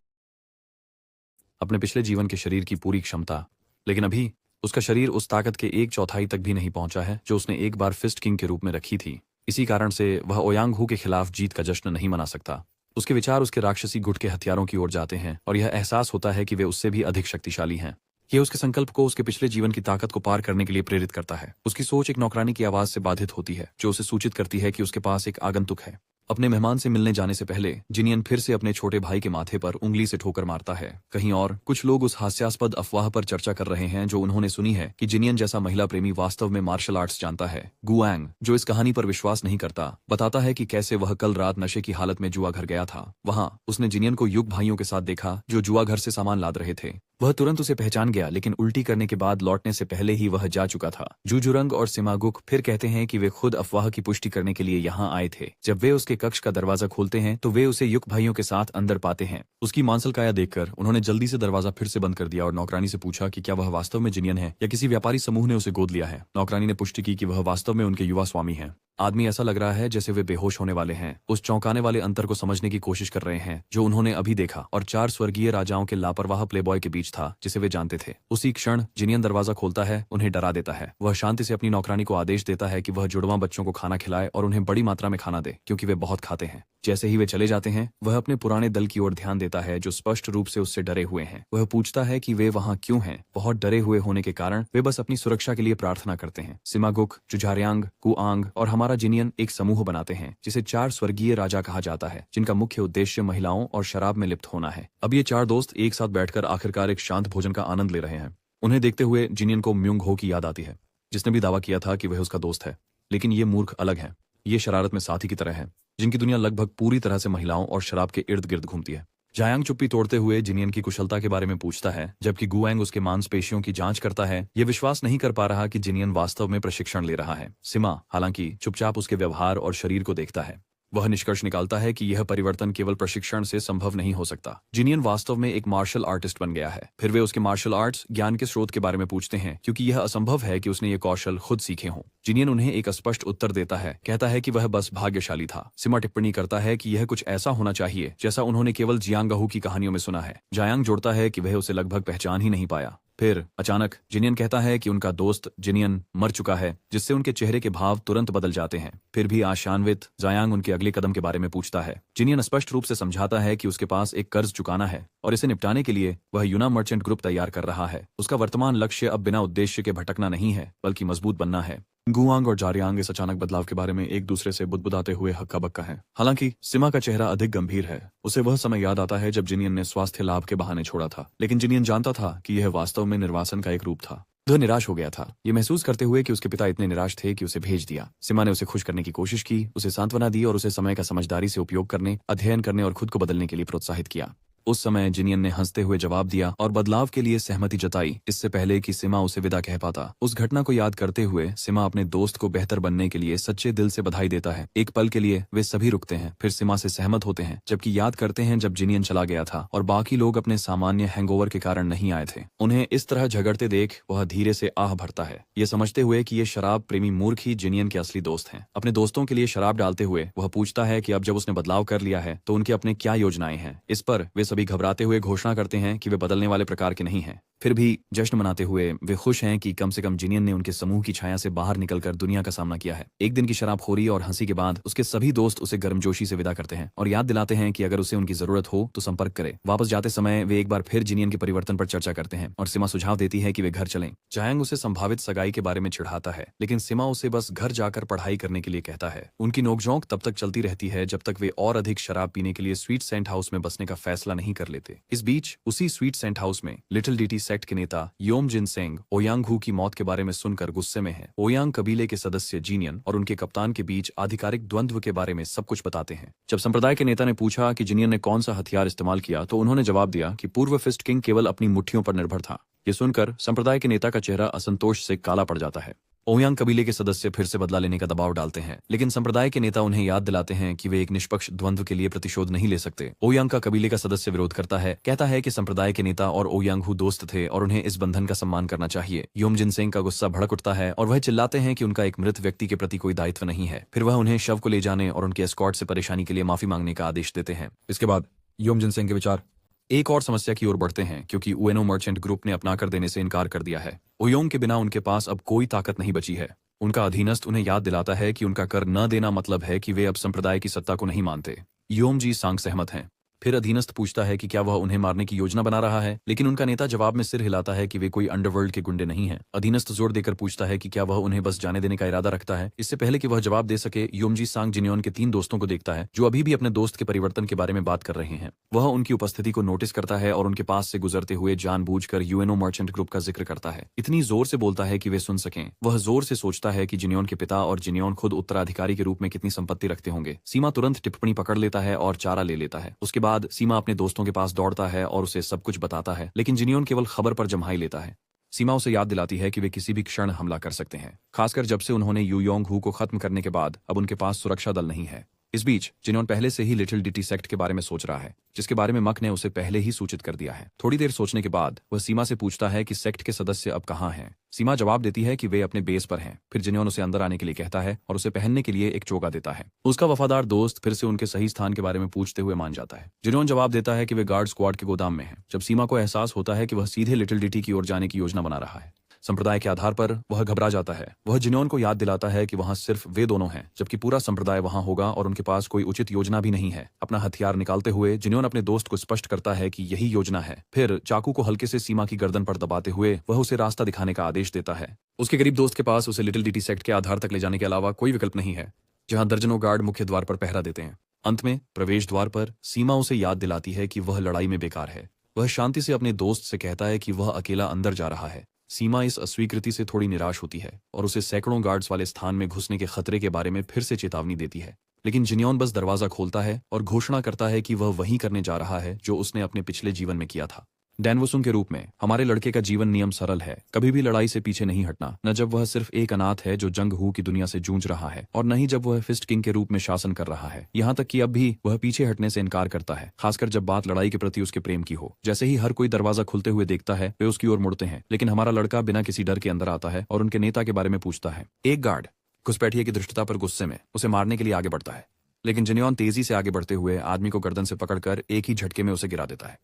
पिछले जीवन के शरीर की पूरी क्षमता, लेकिन अभी उसका शरीर उस ताकत के 1/4 तक भी नहीं पहुंचा है जो उसने एक बार फिस्ट किंग के रूप में रखी थी। इसी कारण से वह ओयांग हू के खिलाफ जीत का जश्न नहीं मना सकता। उसके विचार उसके राक्षसी गुट के हथियारों की ओर जाते हैं और यह एहसास होता है कि वे उससे भी अधिक शक्तिशाली हैं। यह उसके संकल्प को उसके पिछले जीवन की ताकत को पार करने के लिए प्रेरित करता है। उसकी सोच एक नौकरानी की आवाज से बाधित होती है जो उसे सूचित करती है कि उसके पास एक आगंतुक है। अपने मेहमान से मिलने जाने से पहले जिनियन फिर से अपने छोटे भाई के माथे पर उंगली से ठोकर मारता है। कहीं और कुछ लोग उस हास्यास्पद अफवाह पर चर्चा कर रहे हैं जो उन्होंने सुनी है कि जिनियन जैसा महिला प्रेमी वास्तव में मार्शल आर्ट्स जानता है। गुआंग, जो इस कहानी पर विश्वास नहीं करता, बताता है कि कैसे वह कल रात नशे की हालत में जुआ घर गया था। वहां उसने जिनियन को युग भाइयों के साथ देखा जो जुआ घर से सामान लाद रहे थे। वह तुरंत उसे पहचान गया, लेकिन उल्टी करने के बाद लौटने से पहले ही वह जा चुका था। जूजुरंग और सिमागुक फिर कहते हैं कि वे खुद अफवाह की पुष्टि करने के लिए यहाँ आए थे। जब वे उसके कक्ष का दरवाजा खोलते हैं तो वे उसे युग भाइयों के साथ अंदर पाते हैं। उसकी मांसल काया देखकर उन्होंने जल्दी से दरवाजा फिर से बंद कर दिया और नौकरानी से पूछा कि क्या वह वास्तव में जिनियन है या किसी व्यापारी समूह ने उसे गोद लिया है। नौकरानी ने पुष्टि की कि वह वास्तव में उनके युवा स्वामी हैं। आदमी ऐसा लग रहा है जैसे वे बेहोश होने वाले हैं, उस चौंकाने वाले अंतर को समझने की कोशिश कर रहे हैं जो उन्होंने अभी देखा और 4 स्वर्गीय राजाओं के लापरवाह प्लेबॉय के बीच था जिसे वे जानते थे। उसी क्षण जिनियन दरवाजा खोलता है, उन्हें डरा देता है। वह शांति से अपनी नौकरानी को आदेश देता है कि वह जुड़वां बच्चों को खाना खिलाए और उन्हें बड़ी मात्रा में खाना दे क्योंकि वे बहुत खाते हैं। जैसे ही वे चले जाते हैं वह अपने पुराने दल की ओर ध्यान देता है जो स्पष्ट रूप से उससे डरे हुए हैं। वह पूछता है कि वे वहां क्यों हैं। बहुत डरे हुए होने के कारण वे बस अपनी सुरक्षा के लिए प्रार्थना करते हैं। सिमागुक, जुझारियांग, कुआंग और हमारा जिनियन एक समूह बनाते हैं जिसे 4 स्वर्गीय राजा कहा जाता है, जिनका मुख्य उद्देश्य महिलाओं और शराब में लिप्त होना है। अब ये 4 दोस्त एक साथ बैठकर आखिरकार एक शांत भोजन का आनंद ले रहे हैं। उन्हें देखते हुए जिनियन को म्यूंग हो की याद आती है, जिसने भी दावा किया था कि वह उसका दोस्त है। लेकिन ये मूर्ख अलग है। ये शरारत में साथी की तरह है जिनकी दुनिया लगभग पूरी तरह से महिलाओं और शराब के इर्द गिर्द घूमती है। जायांग चुप्पी तोड़ते हुए जिनियन की कुशलता के बारे में पूछता है, जबकि गुआंग उसके मांसपेशियों की जांच करता है। ये विश्वास नहीं कर पा रहा कि जिनियन वास्तव में प्रशिक्षण ले रहा है। सिमा हालांकि चुपचाप उसके व्यवहार और शरीर को देखता है। वह निष्कर्ष निकालता है कि यह परिवर्तन केवल प्रशिक्षण से संभव नहीं हो सकता। जिनियन वास्तव में एक मार्शल आर्टिस्ट बन गया है। फिर वे उसके मार्शल आर्ट्स ज्ञान के स्रोत के बारे में पूछते हैं क्योंकि यह असंभव है कि उसने ये कौशल खुद सीखे हों। जिनियन उन्हें एक स्पष्ट उत्तर देता है, कहता है कि वह बस भाग्यशाली था। सिमा टिप्पणी करता है कि यह कुछ ऐसा होना चाहिए जैसा उन्होंने केवल जियांगहू की कहानियों में सुना है। जायांग जोड़ता है कि वह उसे लगभग पहचान ही नहीं पाया। फिर अचानक जिनियन कहता है कि उनका दोस्त जिनियन मर चुका है, जिससे उनके चेहरे के भाव तुरंत बदल जाते हैं। फिर भी आशान्वित जायांग उनके अगले कदम के बारे में पूछता है। जिनियन स्पष्ट रूप से समझाता है कि उसके पास एक कर्ज चुकाना है और इसे निपटाने के लिए वह यूना मर्चेंट ग्रुप तैयार कर रहा है। उसका वर्तमान लक्ष्य अब बिना उद्देश्य के भटकना नहीं है, बल्कि मजबूत बनना है। गुआंग और जारियांग इस अचानक बदलाव के बारे में एक दूसरे से बुदबुदाते हुए हक्का बक्का है। हालांकि सिमा का चेहरा अधिक गंभीर है। उसे वह समय याद आता है जब जिनियन ने स्वास्थ्य लाभ के बहाने छोड़ा था, लेकिन जिनियन जानता था कि यह वास्तव में निर्वासन का एक रूप था। वह निराश हो गया था, ये महसूस करते हुए कि उसके पिता इतने निराश थे कि उसे भेज दिया। सिमा ने उसे खुश करने की कोशिश की, उसे सांत्वना दी और उसे समय का समझदारी से उपयोग करने, अध्ययन करने और खुद को बदलने के लिए प्रोत्साहित किया। उस समय जिनियन ने हंसते हुए जवाब दिया और बदलाव के लिए सहमति जताई, इससे पहले कि सिमा उसे विदा कह पाता। उस घटना को याद करते हुए सिमा अपने दोस्त को बेहतर बनने के लिए सच्चे दिल से बधाई देता है। एक पल के लिए वे सभी रुकते हैं, फिर सिमा से सहमत होते हैं, जबकि याद करते हैं जब जिनियन चला गया था और बाकी लोग अपने सामान्य हैंगओवर के कारण नहीं आए थे। उन्हें इस तरह झगड़ते देख वह धीरे से आह भरता है, ये समझते हुए कि ये शराब प्रेमी मूर्ख ही जिनियन के असली दोस्त हैं। अपने दोस्तों के लिए शराब डालते हुए वह पूछता है कि अब जब उसने बदलाव कर लिया है तो उनके अपने क्या योजनाएं हैं। इस पर वे सभी घबराते हुए घोषणा करते हैं कि वे बदलने वाले प्रकार के नहीं हैं। फिर भी जश्न मनाते हुए वे खुश हैं कि कम से कम जिनियन ने उनके समूह की छाया से बाहर निकलकर दुनिया का सामना किया है। एक दिन की शराबखोरी और हंसी के बाद उसके सभी दोस्त उसे गर्मजोशी से विदा करते हैं और याद दिलाते हैं कि अगर उसे उनकी जरूरत हो तो संपर्क करे। वापस जाते समय वे एक बार फिर जिनियन के परिवर्तन पर चर्चा करते हैं और सिमा सुझाव देती है कि वे घर चलें। जायंग उसे संभावित सगाई के बारे में चिढ़ाता है, लेकिन सिमा उसे बस घर जाकर पढ़ाई करने के लिए कहता है। उनकी नोकझोंक तब तक चलती रहती है जब तक वे और अधिक शराब पीने के लिए स्वीट सेंट हाउस में बसने का फैसला नहीं कर लेते। इस बीच उसी स्वीट सेंट हाउस में लिटिल डीटी सेक्ट के नेता योम जिनसेंग ओयांग हू की मौत के बारे में सुनकर गुस्से में है। ओयांग कबीले के सदस्य जिनियन और उनके कप्तान के बीच आधिकारिक द्वंद्व के बारे में सब कुछ बताते हैं। जब संप्रदाय के नेता ने पूछा कि जिनियन ने कौन सा हथियार इस्तेमाल किया तो उन्होंने जवाब दिया कि पूर्व फिस्ट किंग केवल अपनी मुट्ठियों पर निर्भर था। ये सुनकर संप्रदाय के नेता का चेहरा असंतोष से काला पड़ जाता है। ओयांग कबीले के सदस्य फिर से बदला लेने का दबाव डालते हैं, लेकिन संप्रदाय के नेता उन्हें याद दिलाते हैं कि वे एक निष्पक्ष द्वंद्व के लिए प्रतिशोध नहीं ले सकते। ओयांग का कबीले का सदस्य विरोध करता है, कहता है कि संप्रदाय के नेता और ओयांग हू दोस्त थे और उन्हें इस बंधन का सम्मान करना चाहिए। योम जिनसेंग का गुस्सा भड़क उठता है और वह चिल्लाते हैं कि उनका एक मृत व्यक्ति के प्रति कोई दायित्व नहीं है। फिर वह उन्हें शव को ले जाने और उनके एस्कॉर्ट से परेशानी के लिए माफी मांगने का आदेश देते हैं। इसके बाद योम जिनसेंग के विचार एक और समस्या की ओर बढ़ते हैं, क्योंकि उएनो मर्चेंट ग्रुप ने अपना कर देने से इनकार कर दिया है। ओयोंग के बिना उनके पास अब कोई ताकत नहीं बची है। उनका अधीनस्थ उन्हें याद दिलाता है कि उनका कर न देना मतलब है कि वे अब संप्रदाय की सत्ता को नहीं मानते। योम जी सांग सहमत हैं। फिर अधीनस्थ पूछता है कि क्या वह उन्हें मारने की योजना बना रहा है, लेकिन उनका नेता जवाब में सिर हिलाता है कि वे कोई अंडरवर्ल्ड के गुंडे नहीं हैं। अधीनस्थ जोर देकर पूछता है कि क्या वह उन्हें बस जाने देने का इरादा रखता है। इससे पहले कि वह जवाब दे सके, योमजी सांग जिनियन के 3 दोस्तों को देखता है जो अभी भी अपने दोस्त के परिवर्तन के बारे में बात कर रहे हैं। वह उनकी उपस्थिति को नोटिस करता है और उनके पास से गुजरते हुए जानबूझकर यूएनओ मर्चेंट ग्रुप का जिक्र करता है, इतनी जोर से बोलता है कि वे सुन सकें। वह जोर से सोचता है कि जिनियन के पिता और जिनियन खुद उत्तराधिकारी के रूप में कितनी संपत्ति रखते होंगे। सीमा तुरंत टिप्पणी पकड़ लेता है और चारा ले लेता है। उसके बाद सीमा अपने दोस्तों के पास दौड़ता है और उसे सब कुछ बताता है, लेकिन जिनियन केवल खबर पर जम्हाई लेता है। सीमा उसे याद दिलाती है कि वे किसी भी क्षण हमला कर सकते हैं, खासकर जब से उन्होंने यूयोंग हू को खत्म करने के बाद अब उनके पास सुरक्षा दल नहीं है। इस बीच जिनियन पहले से ही लिटिल डिटी सेक्ट के बारे में सोच रहा है, जिसके बारे में मक ने उसे पहले ही सूचित कर दिया है। थोड़ी देर सोचने के बाद वह सीमा से पूछता है कि सेक्ट के सदस्य अब कहाँ हैं। सीमा जवाब देती है कि वे अपने बेस पर हैं। फिर जिनियन उसे अंदर आने के लिए कहता है और उसे पहनने के लिए एक चोगा देता है। उसका वफादार दोस्त फिर से उनके सही स्थान के बारे में पूछते हुए मान जाता है। जिनियन जवाब देता है कि वे गार्ड स्क्वाड के गोदाम में हैं। जब सीमा को एहसास होता है कि वह सीधे लिटिल डिटी की ओर जाने की योजना बना रहा है, संप्रदाय के आधार पर वह घबरा जाता है। वह जिनियन को याद दिलाता है कि वहां सिर्फ वे दोनों हैं, जबकि पूरा संप्रदाय वहां होगा और उनके पास कोई उचित योजना भी नहीं है। अपना हथियार निकालते हुए जिनियन अपने दोस्त को स्पष्ट करता है कि यही योजना है। फिर चाकू को हल्के से सीमा की गर्दन पर दबाते हुए वह उसे रास्ता दिखाने का आदेश देता है। उसके गरीब दोस्त के पास उसे लिटिल डिटी सेक्ट के आधार तक ले जाने के अलावा कोई विकल्प नहीं है, जहां दर्जनों गार्ड मुख्य द्वार पर पहरा देते हैं। अंत में प्रवेश द्वार पर सीमा उसे याद दिलाती है कि वह लड़ाई में बेकार है। वह शांति से अपने दोस्त से कहता है कि वह अकेला अंदर जा रहा है। सीमा इस अस्वीकृति से थोड़ी निराश होती है और उसे सैकड़ों गार्ड्स वाले स्थान में घुसने के खतरे के बारे में फिर से चेतावनी देती है, लेकिन जिनियन बस दरवाजा खोलता है और घोषणा करता है कि वह वही करने जा रहा है जो उसने अपने पिछले जीवन में किया था। डैनवसुंग के रूप में हमारे लड़के का जीवन नियम सरल है, कभी भी लड़ाई से पीछे नहीं हटना, न जब वह सिर्फ एक अनाथ है जो जंग हू की दुनिया से जूझ रहा है और न ही जब वह फिस्ट किंग के रूप में शासन कर रहा है। यहाँ तक कि अब भी वह पीछे हटने से इनकार करता है, खासकर जब बात लड़ाई के प्रति उसके प्रेम की हो। जैसे ही हर कोई दरवाजा खुलते हुए देखता है वे उसकी ओर मुड़ते हैं, लेकिन हमारा लड़का बिना किसी डर के अंदर आता है और उनके नेता के बारे में पूछता है। एक गार्ड घुसपैठिए की धृष्टता पर गुस्से में उसे मारने के लिए आगे बढ़ता है, लेकिन जिनियन तेजी से आगे बढ़ते हुए आदमी को गर्दन से पकड़कर एक ही झटके में उसे गिरा देता है।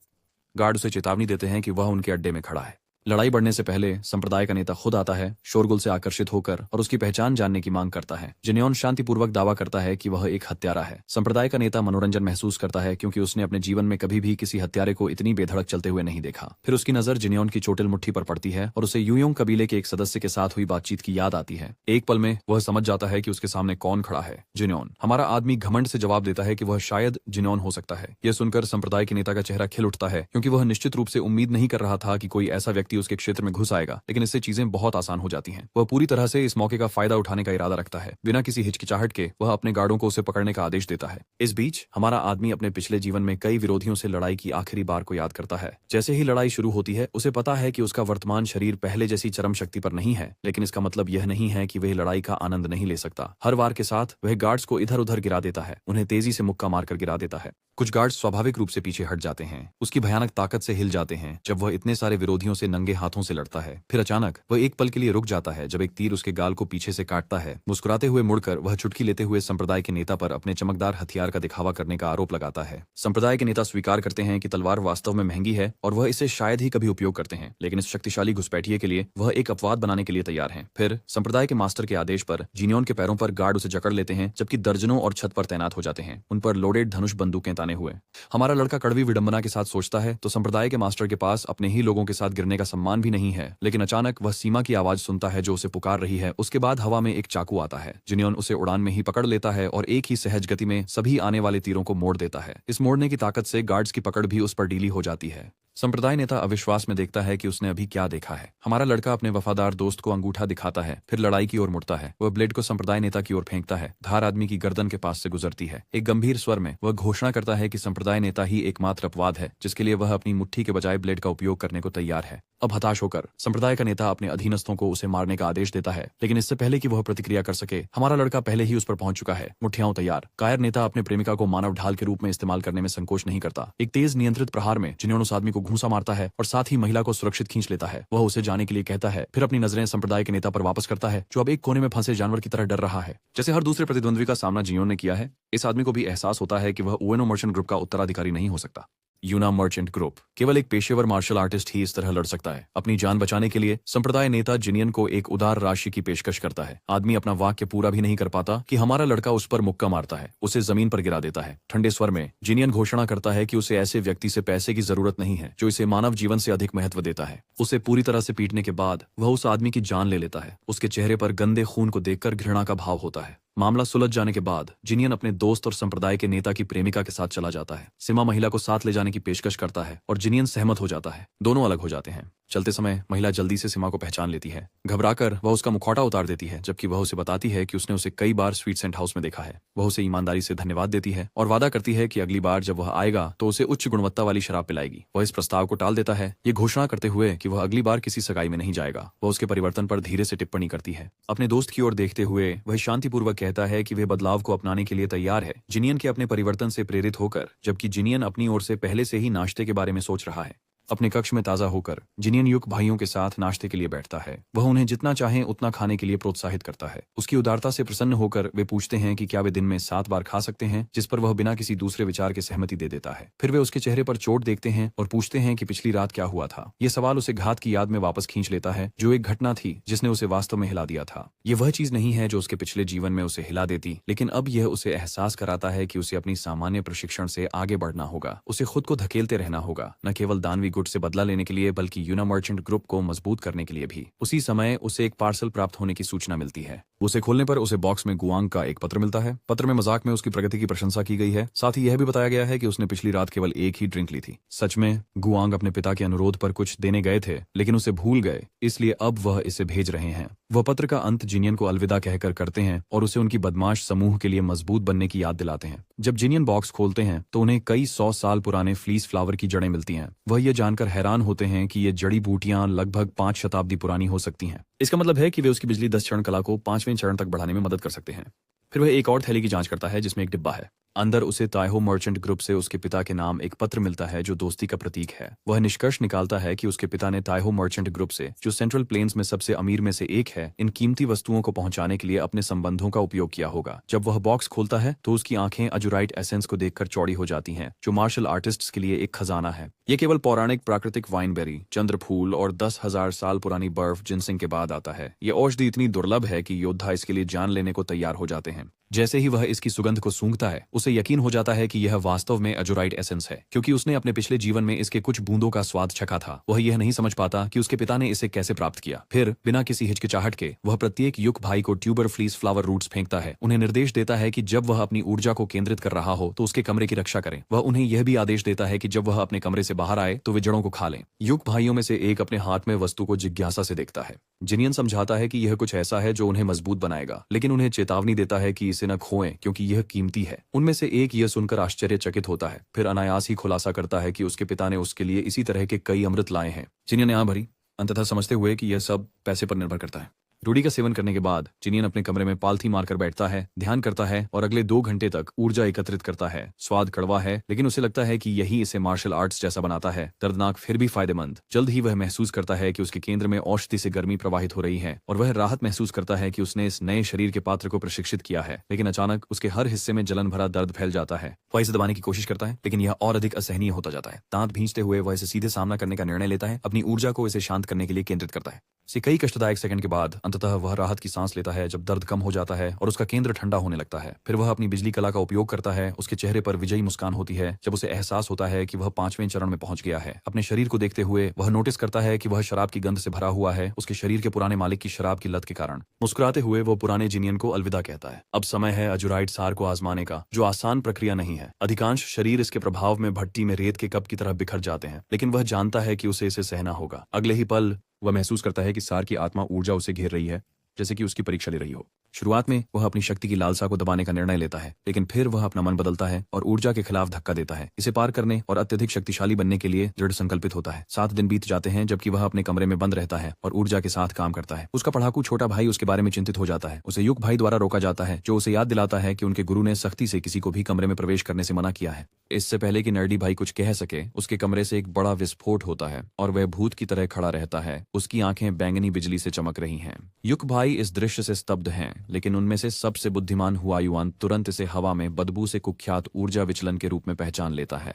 गार्ड उसे चेतावनी देते हैं कि वह उनके अड्डे में खड़ा है। लड़ाई बढ़ने से पहले संप्रदाय का नेता खुद आता है, शोरगुल से आकर्षित होकर और उसकी पहचान जानने की मांग करता है। जिनियन शांतिपूर्वक दावा करता है कि वह एक हत्यारा है। संप्रदाय का नेता मनोरंजन महसूस करता है, क्योंकि उसने अपने जीवन में कभी भी किसी हत्यारे को इतनी बेधड़क चलते हुए नहीं देखा। फिर उसकी नजर जिनियन की चोटिल मुट्ठी पर पड़ती है और उसे यूयोंग कबीले के एक सदस्य के साथ हुई बातचीत की याद आती है। एक पल में वह समझ जाता है कि उसके सामने कौन खड़ा है। जिनियन। हमारा आदमी घमंड से जवाब देता है कि वह शायद जिनियन हो सकता है। यह सुनकर संप्रदाय के नेता का चेहरा खिल उठता है, क्योंकि वह निश्चित रूप से उम्मीद नहीं कर रहा था कि कोई ऐसा व्यक्ति व्यक्ति उसके क्षेत्र में घुस आएगा, लेकिन इससे चीजें बहुत आसान हो जाती हैं। वह पूरी तरह से इस मौके का फायदा उठाने का इरादा रखता है। बिना किसी हिचकिचाहट के वह अपने गार्डों को उसे पकड़ने का आदेश देता है। इस बीच हमारा आदमी अपने पिछले जीवन में कई विरोधियों से लड़ाई की आखिरी बार को याद करता है। जैसे ही लड़ाई शुरू होती है, उसे पता है कि उसका वर्तमान शरीर पहले जैसी चरम शक्ति पर नहीं है, लेकिन इसका मतलब यह नहीं है कि वह लड़ाई का आनंद नहीं ले सकता। हर वार के साथ वह गार्ड्स को इधर उधर गिरा देता है, उन्हें तेजी से मुक्का मारकर गिरा देता है। कुछ गार्ड्स स्वाभाविक रूप से पीछे हट जाते हैं, उसकी भयानक ताकत से हिल जाते हैं जब वह इतने सारे विरोधियों से नंगे हाथों से लड़ता है। फिर अचानक वह एक पल के लिए रुक जाता है जब एक तीर उसके गाल को पीछे से काटता है। मुस्कुराते हुए मुड़कर वह चुटकी लेते हुए संप्रदाय के नेता पर अपने चमकदार हथियार का दिखावा करने का आरोप लगाता है। संप्रदाय के नेता स्वीकार करते हैं कि तलवार वास्तव में महंगी है और वह इसे शायद ही कभी उपयोग करते हैं, लेकिन इस शक्तिशाली घुसपैठिए के लिए वह एक अपवाद बनाने के लिए तैयार हैं। फिर संप्रदाय के मास्टर के आदेश पर जिनियन के पैरों पर गार्ड उसे जकड़ लेते हैं, जबकि दर्जनों और छत पर तैनात हो जाते हैं, उन पर लोडेड धनुष बंदूकें ताने हुए। हमारा लड़का कड़वी विडंबना के साथ सोचता है तो संप्रदाय के मास्टर के पास अपने ही लोगों के साथ गिरने का सम्मान भी नहीं है, लेकिन अचानक वह सीमा की आवाज सुनता है जो उसे पुकार रही है। उसके बाद हवा में एक चाकू आता है। जिनियन उसे उड़ान में ही पकड़ लेता है और एक ही सहज गति में सभी आने वाले तीरों को मोड़ देता है। इस मोड़ने की ताकत से गार्ड्स की पकड़ भी उस पर ढीली हो जाती है। संप्रदाय नेता अविश्वास में देखता है कि उसने अभी क्या देखा है। हमारा लड़का अपने वफादार दोस्त को अंगूठा दिखाता है, फिर लड़ाई की ओर मुड़ता है। वह ब्लेड को संप्रदाय नेता की ओर फेंकता है। धार आदमी की गर्दन के पास से गुजरती है। एक गंभीर स्वर में वह घोषणा करता है कि संप्रदाय नेता ही एकमात्र अपवाद है जिसके लिए वह अपनी मुट्ठी के बजाय ब्लेड का उपयोग करने को तैयार है। अब हताश होकर संप्रदाय का नेता अपने अधीनस्थों को उसे मारने का आदेश देता है, लेकिन इससे पहले कि वह प्रतिक्रिया कर सके, हमारा लड़का पहले ही उस पर पहुंच चुका है, मुठ्ठियां तैयार। कायर नेता अपने प्रेमिका को मानव ढाल के रूप में इस्तेमाल करने में संकोच नहीं करता। एक तेज नियंत्रित प्रहार में जिन्होंने उस आदमी को घूंसा मारता है और साथ ही महिला को सुरक्षित खींच लेता है। वह उसे जाने के लिए कहता है, फिर अपनी नजरें संप्रदाय के नेता पर वापस करता है जो अब एक कोने में फंसे जानवर की तरह डर रहा है। जैसे हर दूसरे प्रतिद्वंद्वी का सामना जियोन ने किया है, इस आदमी को भी एहसास होता है कि वह ओएनो मर्चेंट ग्रुप का उत्तराधिकारी नहीं हो सकता। यूना मर्चेंट ग्रुप केवल एक पेशेवर मार्शल आर्टिस्ट ही इस तरह लड़ सकता है। अपनी जान बचाने के लिए संप्रदाय नेता जिनियन को एक उदार राशि की पेशकश करता है। आदमी अपना वाक्य पूरा भी नहीं कर पाता कि हमारा लड़का उस पर मुक्का मारता है, उसे जमीन पर गिरा देता है। ठंडे स्वर में जिनियन घोषणा करता है कि उसे ऐसे व्यक्ति से पैसे की जरूरत नहीं है जो इसे मानव जीवन से अधिक महत्व देता है। उसे पूरी तरह से पीटने के बाद वह उस आदमी की जान ले लेता है। उसके चेहरे पर गंदे खून को देखकर घृणा का भाव होता है। मामला सुलझ जाने के बाद जिनियन अपने दोस्त और संप्रदाय के नेता की प्रेमिका के साथ चला जाता है। सिमा महिला को साथ ले जाने की पेशकश करता है और जिनियन सहमत हो जाता है। दोनों अलग हो जाते हैं। चलते समय महिला जल्दी से सिमा को पहचान लेती है। घबराकर वह उसका मुखौटा उतार देती है, जबकि वह उसे बताती है कि उसने उसे कई बार स्वीट सेंट हाउस में देखा है। वह उसे ईमानदारी से धन्यवाद देती है और वादा करती है कि अगली बार जब वह आएगा तो उसे उच्च गुणवत्ता वाली शराब पिलाएगी। वह इस प्रस्ताव को टाल देता है, ये घोषणा करते हुए कि वह अगली बार किसी सगाई में नहीं जाएगा। वह उसके परिवर्तन पर धीरे से टिप्पणी करती है। अपने दोस्त की ओर देखते हुए वह शांतिपूर्वक कहता है कि वह बदलाव को अपनाने के लिए तैयार है, जिनियन के अपने परिवर्तन से प्रेरित होकर, जबकि जिनियन अपनी ओर से पहले से ही नाश्ते के बारे में सोच रहा है। अपने कक्ष में ताजा होकर जिनियन युग भाइयों के साथ नाश्ते के लिए बैठता है। वह उन्हें जितना चाहें उतना खाने के लिए प्रोत्साहित करता है। उसकी उदारता से प्रसन्न होकर वे पूछते हैं कि क्या वे दिन में 7 बार खा सकते हैं, जिस पर वह बिना किसी दूसरे विचार के सहमति दे देता है। फिर वे उसके चेहरे पर चोट देखते हैं और पूछते हैं कि पिछली रात क्या हुआ था। ये सवाल उसे घात की याद में वापस खींच लेता है, जो एक घटना थी जिसने उसे वास्तव में हिला दिया था। ये वह चीज नहीं है जो उसके पिछले जीवन में उसे हिला देती, लेकिन अब यह उसे एहसास कराता है कि उसे अपनी सामान्य प्रशिक्षण से आगे बढ़ना होगा। उसे खुद को धकेलते रहना होगा, न केवल दानवी गुट से बदला लेने लिए बल्कि यूना मर्चेंट ग्रुप को मजबूत करने के लिए भी। उसी समय उसे एक पार्सल प्राप्त होने की सूचना मिलती है। उसे खोलने पर उसे बॉक्स में गुआंग का एक पत्र मिलता है। पत्र में मजाक में उसकी प्रगति की प्रशंसा की गई है। साथ ही यह भी बताया गया है कि उसने पिछली रात केवल एक ही ड्रिंक ली थी। सच में गुआंग अपने पिता के अनुरोध पर कुछ देने गए थे, लेकिन उसे भूल गए, इसलिए अब वह इसे भेज रहे हैं। वह पत्र का अंत जिनियन को अलविदा कहकर करते हैं और उसे उनकी बदमाश समूह के लिए मजबूत बनने की याद दिलाते हैं। जब जिनियन बॉक्स खोलते हैं तो उन्हें कई 100 साल पुराने फ्लीस फ्लावर की जड़ें मिलती हैं। वह ये जानकर हैरान होते हैं कि ये जड़ी बूटियां लगभग 5 शताब्दी पुरानी हो सकती हैं। इसका मतलब है कि वे उसकी बिजली 10 चरण कला को 5वें चरण तक बढ़ाने में मदद कर सकते हैं। फिर वह एक और थैली की जांच करता है जिसमें एक डिब्बा है। अंदर उसे ताइहो मर्चेंट ग्रुप से उसके पिता के नाम एक पत्र मिलता है जो दोस्ती का प्रतीक है। वह निष्कर्ष निकालता है कि उसके पिता ने ताइहो मर्चेंट ग्रुप से, जो सेंट्रल प्लेन्स में सबसे अमीर में से एक है, इन कीमती वस्तुओं को पहुंचाने के लिए अपने संबंधों का उपयोग किया होगा। जब वह बॉक्स खोलता है तो उसकी आंखें अजुराइट एसेंस को देखकर चौड़ी हो जाती हैं, जो मार्शल आर्टिस्ट्स के लिए एक खजाना है। ये केवल पौराणिक प्राकृतिक वाइनबेरी, चंद्रफूल और 10,000 साल पुरानी बर्फ जिनसिंग के बाद आता है। ये औषधि इतनी दुर्लभ है कि योद्धा इसके लिए जान लेने को तैयार हो जाते हैं। जैसे ही वह इसकी सुगंध को सूंघता है, उसे यकीन हो जाता है कि यह वास्तव में अजुराइट एसेंस है, क्योंकि उसने अपने पिछले जीवन में इसके कुछ बूंदों का स्वाद चखा था। वह यह नहीं समझ पाता कि उसके पिता ने इसे कैसे प्राप्त किया। फिर बिना किसी हिचकिचाहट के वह प्रत्येक युग भाई को ट्यूबर फ्लीस फ्लावर रूट्स फेंकता है। उन्हें निर्देश देता है कि जब वह अपनी ऊर्जा को केंद्रित कर रहा हो तो उसके कमरे की रक्षा करें। वह उन्हें यह भी आदेश देता है कि जब वह अपने कमरे से बाहर आए तो वे जड़ों को खा लें। युग भाइयों में से एक अपने हाथ में वस्तु को जिज्ञासा से देखता है। जिनियन समझाता है कि यह कुछ ऐसा है जो उन्हें मजबूत बनाएगा, लेकिन उन्हें चेतावनी देता है कि इसे न खोएं क्योंकि यह कीमती है। उनमें से एक यह सुनकर आश्चर्यचकित होता है, फिर अनायास ही खुलासा करता है कि उसके पिता ने उसके लिए इसी तरह के कई अमृत लाए हैं। जिनियन ने आंख भरी, अंततः समझते हुए कि यह सब पैसे पर निर्भर करता है। रूडी का सेवन करने के बाद जिनियन अपने कमरे में पालथी मारकर बैठता है, ध्यान करता है और अगले 2 घंटे तक ऊर्जा एकत्रित करता है। स्वाद कड़वा है, लेकिन उसे लगता है कि यही इसे मार्शल आर्ट्स जैसा बनाता है। दर्दनाक फिर भी फायदेमंद। जल्द ही वह महसूस करता है कि उसके केंद्र में औषधि से गर्मी प्रवाहित हो रही है और वह राहत महसूस करता है कि उसने इस नए शरीर के पात्र को प्रशिक्षित किया है। लेकिन अचानक उसके हर हिस्से में जलन भरा दर्द फैल जाता है। वह इसे दबाने की कोशिश करता है, लेकिन यह और अधिक असहनीय होता जाता है। दांत भींचते हुए वह इसे सीधे सामना करने का निर्णय लेता है, अपनी ऊर्जा को इसे शांत करने के लिए केंद्रित करता है। इसे कई कष्टदायक सेकंड के बाद अंततः वह राहत की सांस लेता है जब दर्द कम हो जाता है और उसका केंद्र ठंडा होने लगता है। फिर वह अपनी बिजली कला का उपयोग करता है। उसके चेहरे पर विजयी मुस्कान होती है जब उसे एहसास होता है कि वह 5वें चरण में पहुंच गया है। अपने शरीर को देखते हुए वह नोटिस करता है कि वह शराब की गंध से भरा हुआ है, उसके शरीर के पुराने मालिक की शराब की लत के कारण। मुस्कुराते हुए वो पुराने जिनियन को अलविदा कहता है। अब समय है अजुराइट सार को आजमाने का, जो आसान प्रक्रिया नहीं है। अधिकांश शरीर इसके प्रभाव में भट्टी में रेत के कप की तरह बिखर जाते हैं, लेकिन वह जानता है कि उसे इसे सहना होगा। अगले ही पल वह महसूस करता है कि सार की आत्मा ऊर्जा उसे घेर रही है, जैसे कि उसकी परीक्षा ले रही हो। शुरुआत में वह अपनी शक्ति की लालसा को दबाने का निर्णय लेता है, लेकिन फिर वह अपना मन बदलता है और ऊर्जा के खिलाफ धक्का देता है। इसे पार करने और अत्यधिक शक्तिशाली बनने के लिए दृढ़ संकल्पित होता है। 7 दिन बीत जाते हैं जबकि वह अपने कमरे में बंद रहता है और ऊर्जा के साथ काम करता है। उसका पढ़ाकू छोटा भाई उसके बारे में चिंतित हो जाता है। उसे युग भाई द्वारा रोका जाता है, जो उसे याद दिलाता है कि उनके गुरु ने सख्ती से किसी को भी कमरे में प्रवेश करने से मना किया है। इससे पहले कि नर्डी भाई कुछ कह सके, उसके कमरे से एक बड़ा विस्फोट होता है और वह भूत की तरह खड़ा रहता है। उसकी आंखें बैंगनी बिजली से चमक रही हैं। युग भाई इस दृश्य से स्तब्ध हैं, लेकिन उनमें से सबसे बुद्धिमान हुआ युआन तुरंत इसे हवा में बदबू से कुख्यात ऊर्जा विचलन के रूप में पहचान लेता है।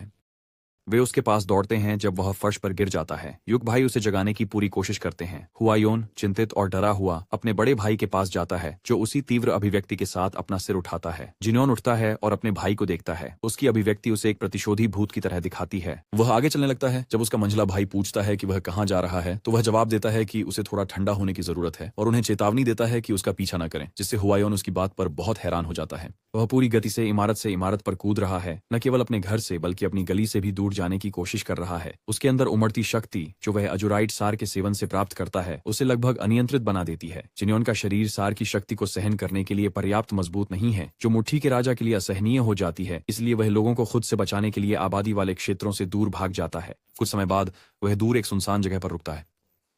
वे उसके पास दौड़ते हैं जब वह फर्श पर गिर जाता है। युग भाई उसे जगाने की पूरी कोशिश करते हैं। हुआयोन चिंतित और डरा हुआ अपने बड़े भाई के पास जाता है, जो उसी तीव्र अभिव्यक्ति के साथ अपना सिर उठाता है। जिनोन उठता है और अपने भाई को देखता है। उसकी अभिव्यक्ति उसे एक प्रतिशोधी भूत की तरह दिखाती है। वह आगे चलने लगता है। जब उसका मंझला भाई पूछता है कि वह कहाँ जा रहा है, तो वह जवाब देता है कि उसे थोड़ा ठंडा होने की जरूरत है और उन्हें चेतावनी देता है कि उसका पीछा न करें, जिससे हुआयोन उसकी बात पर बहुत हैरान हो जाता है। वह पूरी गति से इमारत पर कूद रहा है, न केवल अपने घर से बल्कि अपनी गली से भी दूर जाने की कोशिश कर रहा है। उसके अंदर उमड़ती शक्ति जो वह अजुराइट सार के सेवन से प्राप्त करता है, उसे लगभग अनियंत्रित बना देती है। जिनियन का शरीर सार की शक्ति को सहन करने के लिए पर्याप्त मजबूत नहीं है, जो मुट्ठी के राजा के लिए असहनीय हो जाती है। इसलिए वह लोगों को खुद से बचाने के लिए आबादी वाले क्षेत्रों से दूर भाग जाता है। कुछ समय बाद वह दूर एक सुनसान जगह पर रुकता है।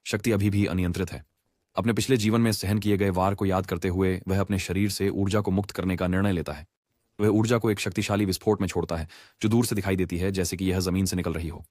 शक्ति अभी भी अनियंत्रित है। अपने पिछले जीवन में सहन किए गए वार को याद करते हुए वह अपने शरीर से ऊर्जा को मुक्त करने का निर्णय लेता है। वह ऊर्जा को एक शक्तिशाली विस्फोट में छोड़ता है, जो दूर से दिखाई देती है जैसे कि यह जमीन से निकल रही हो।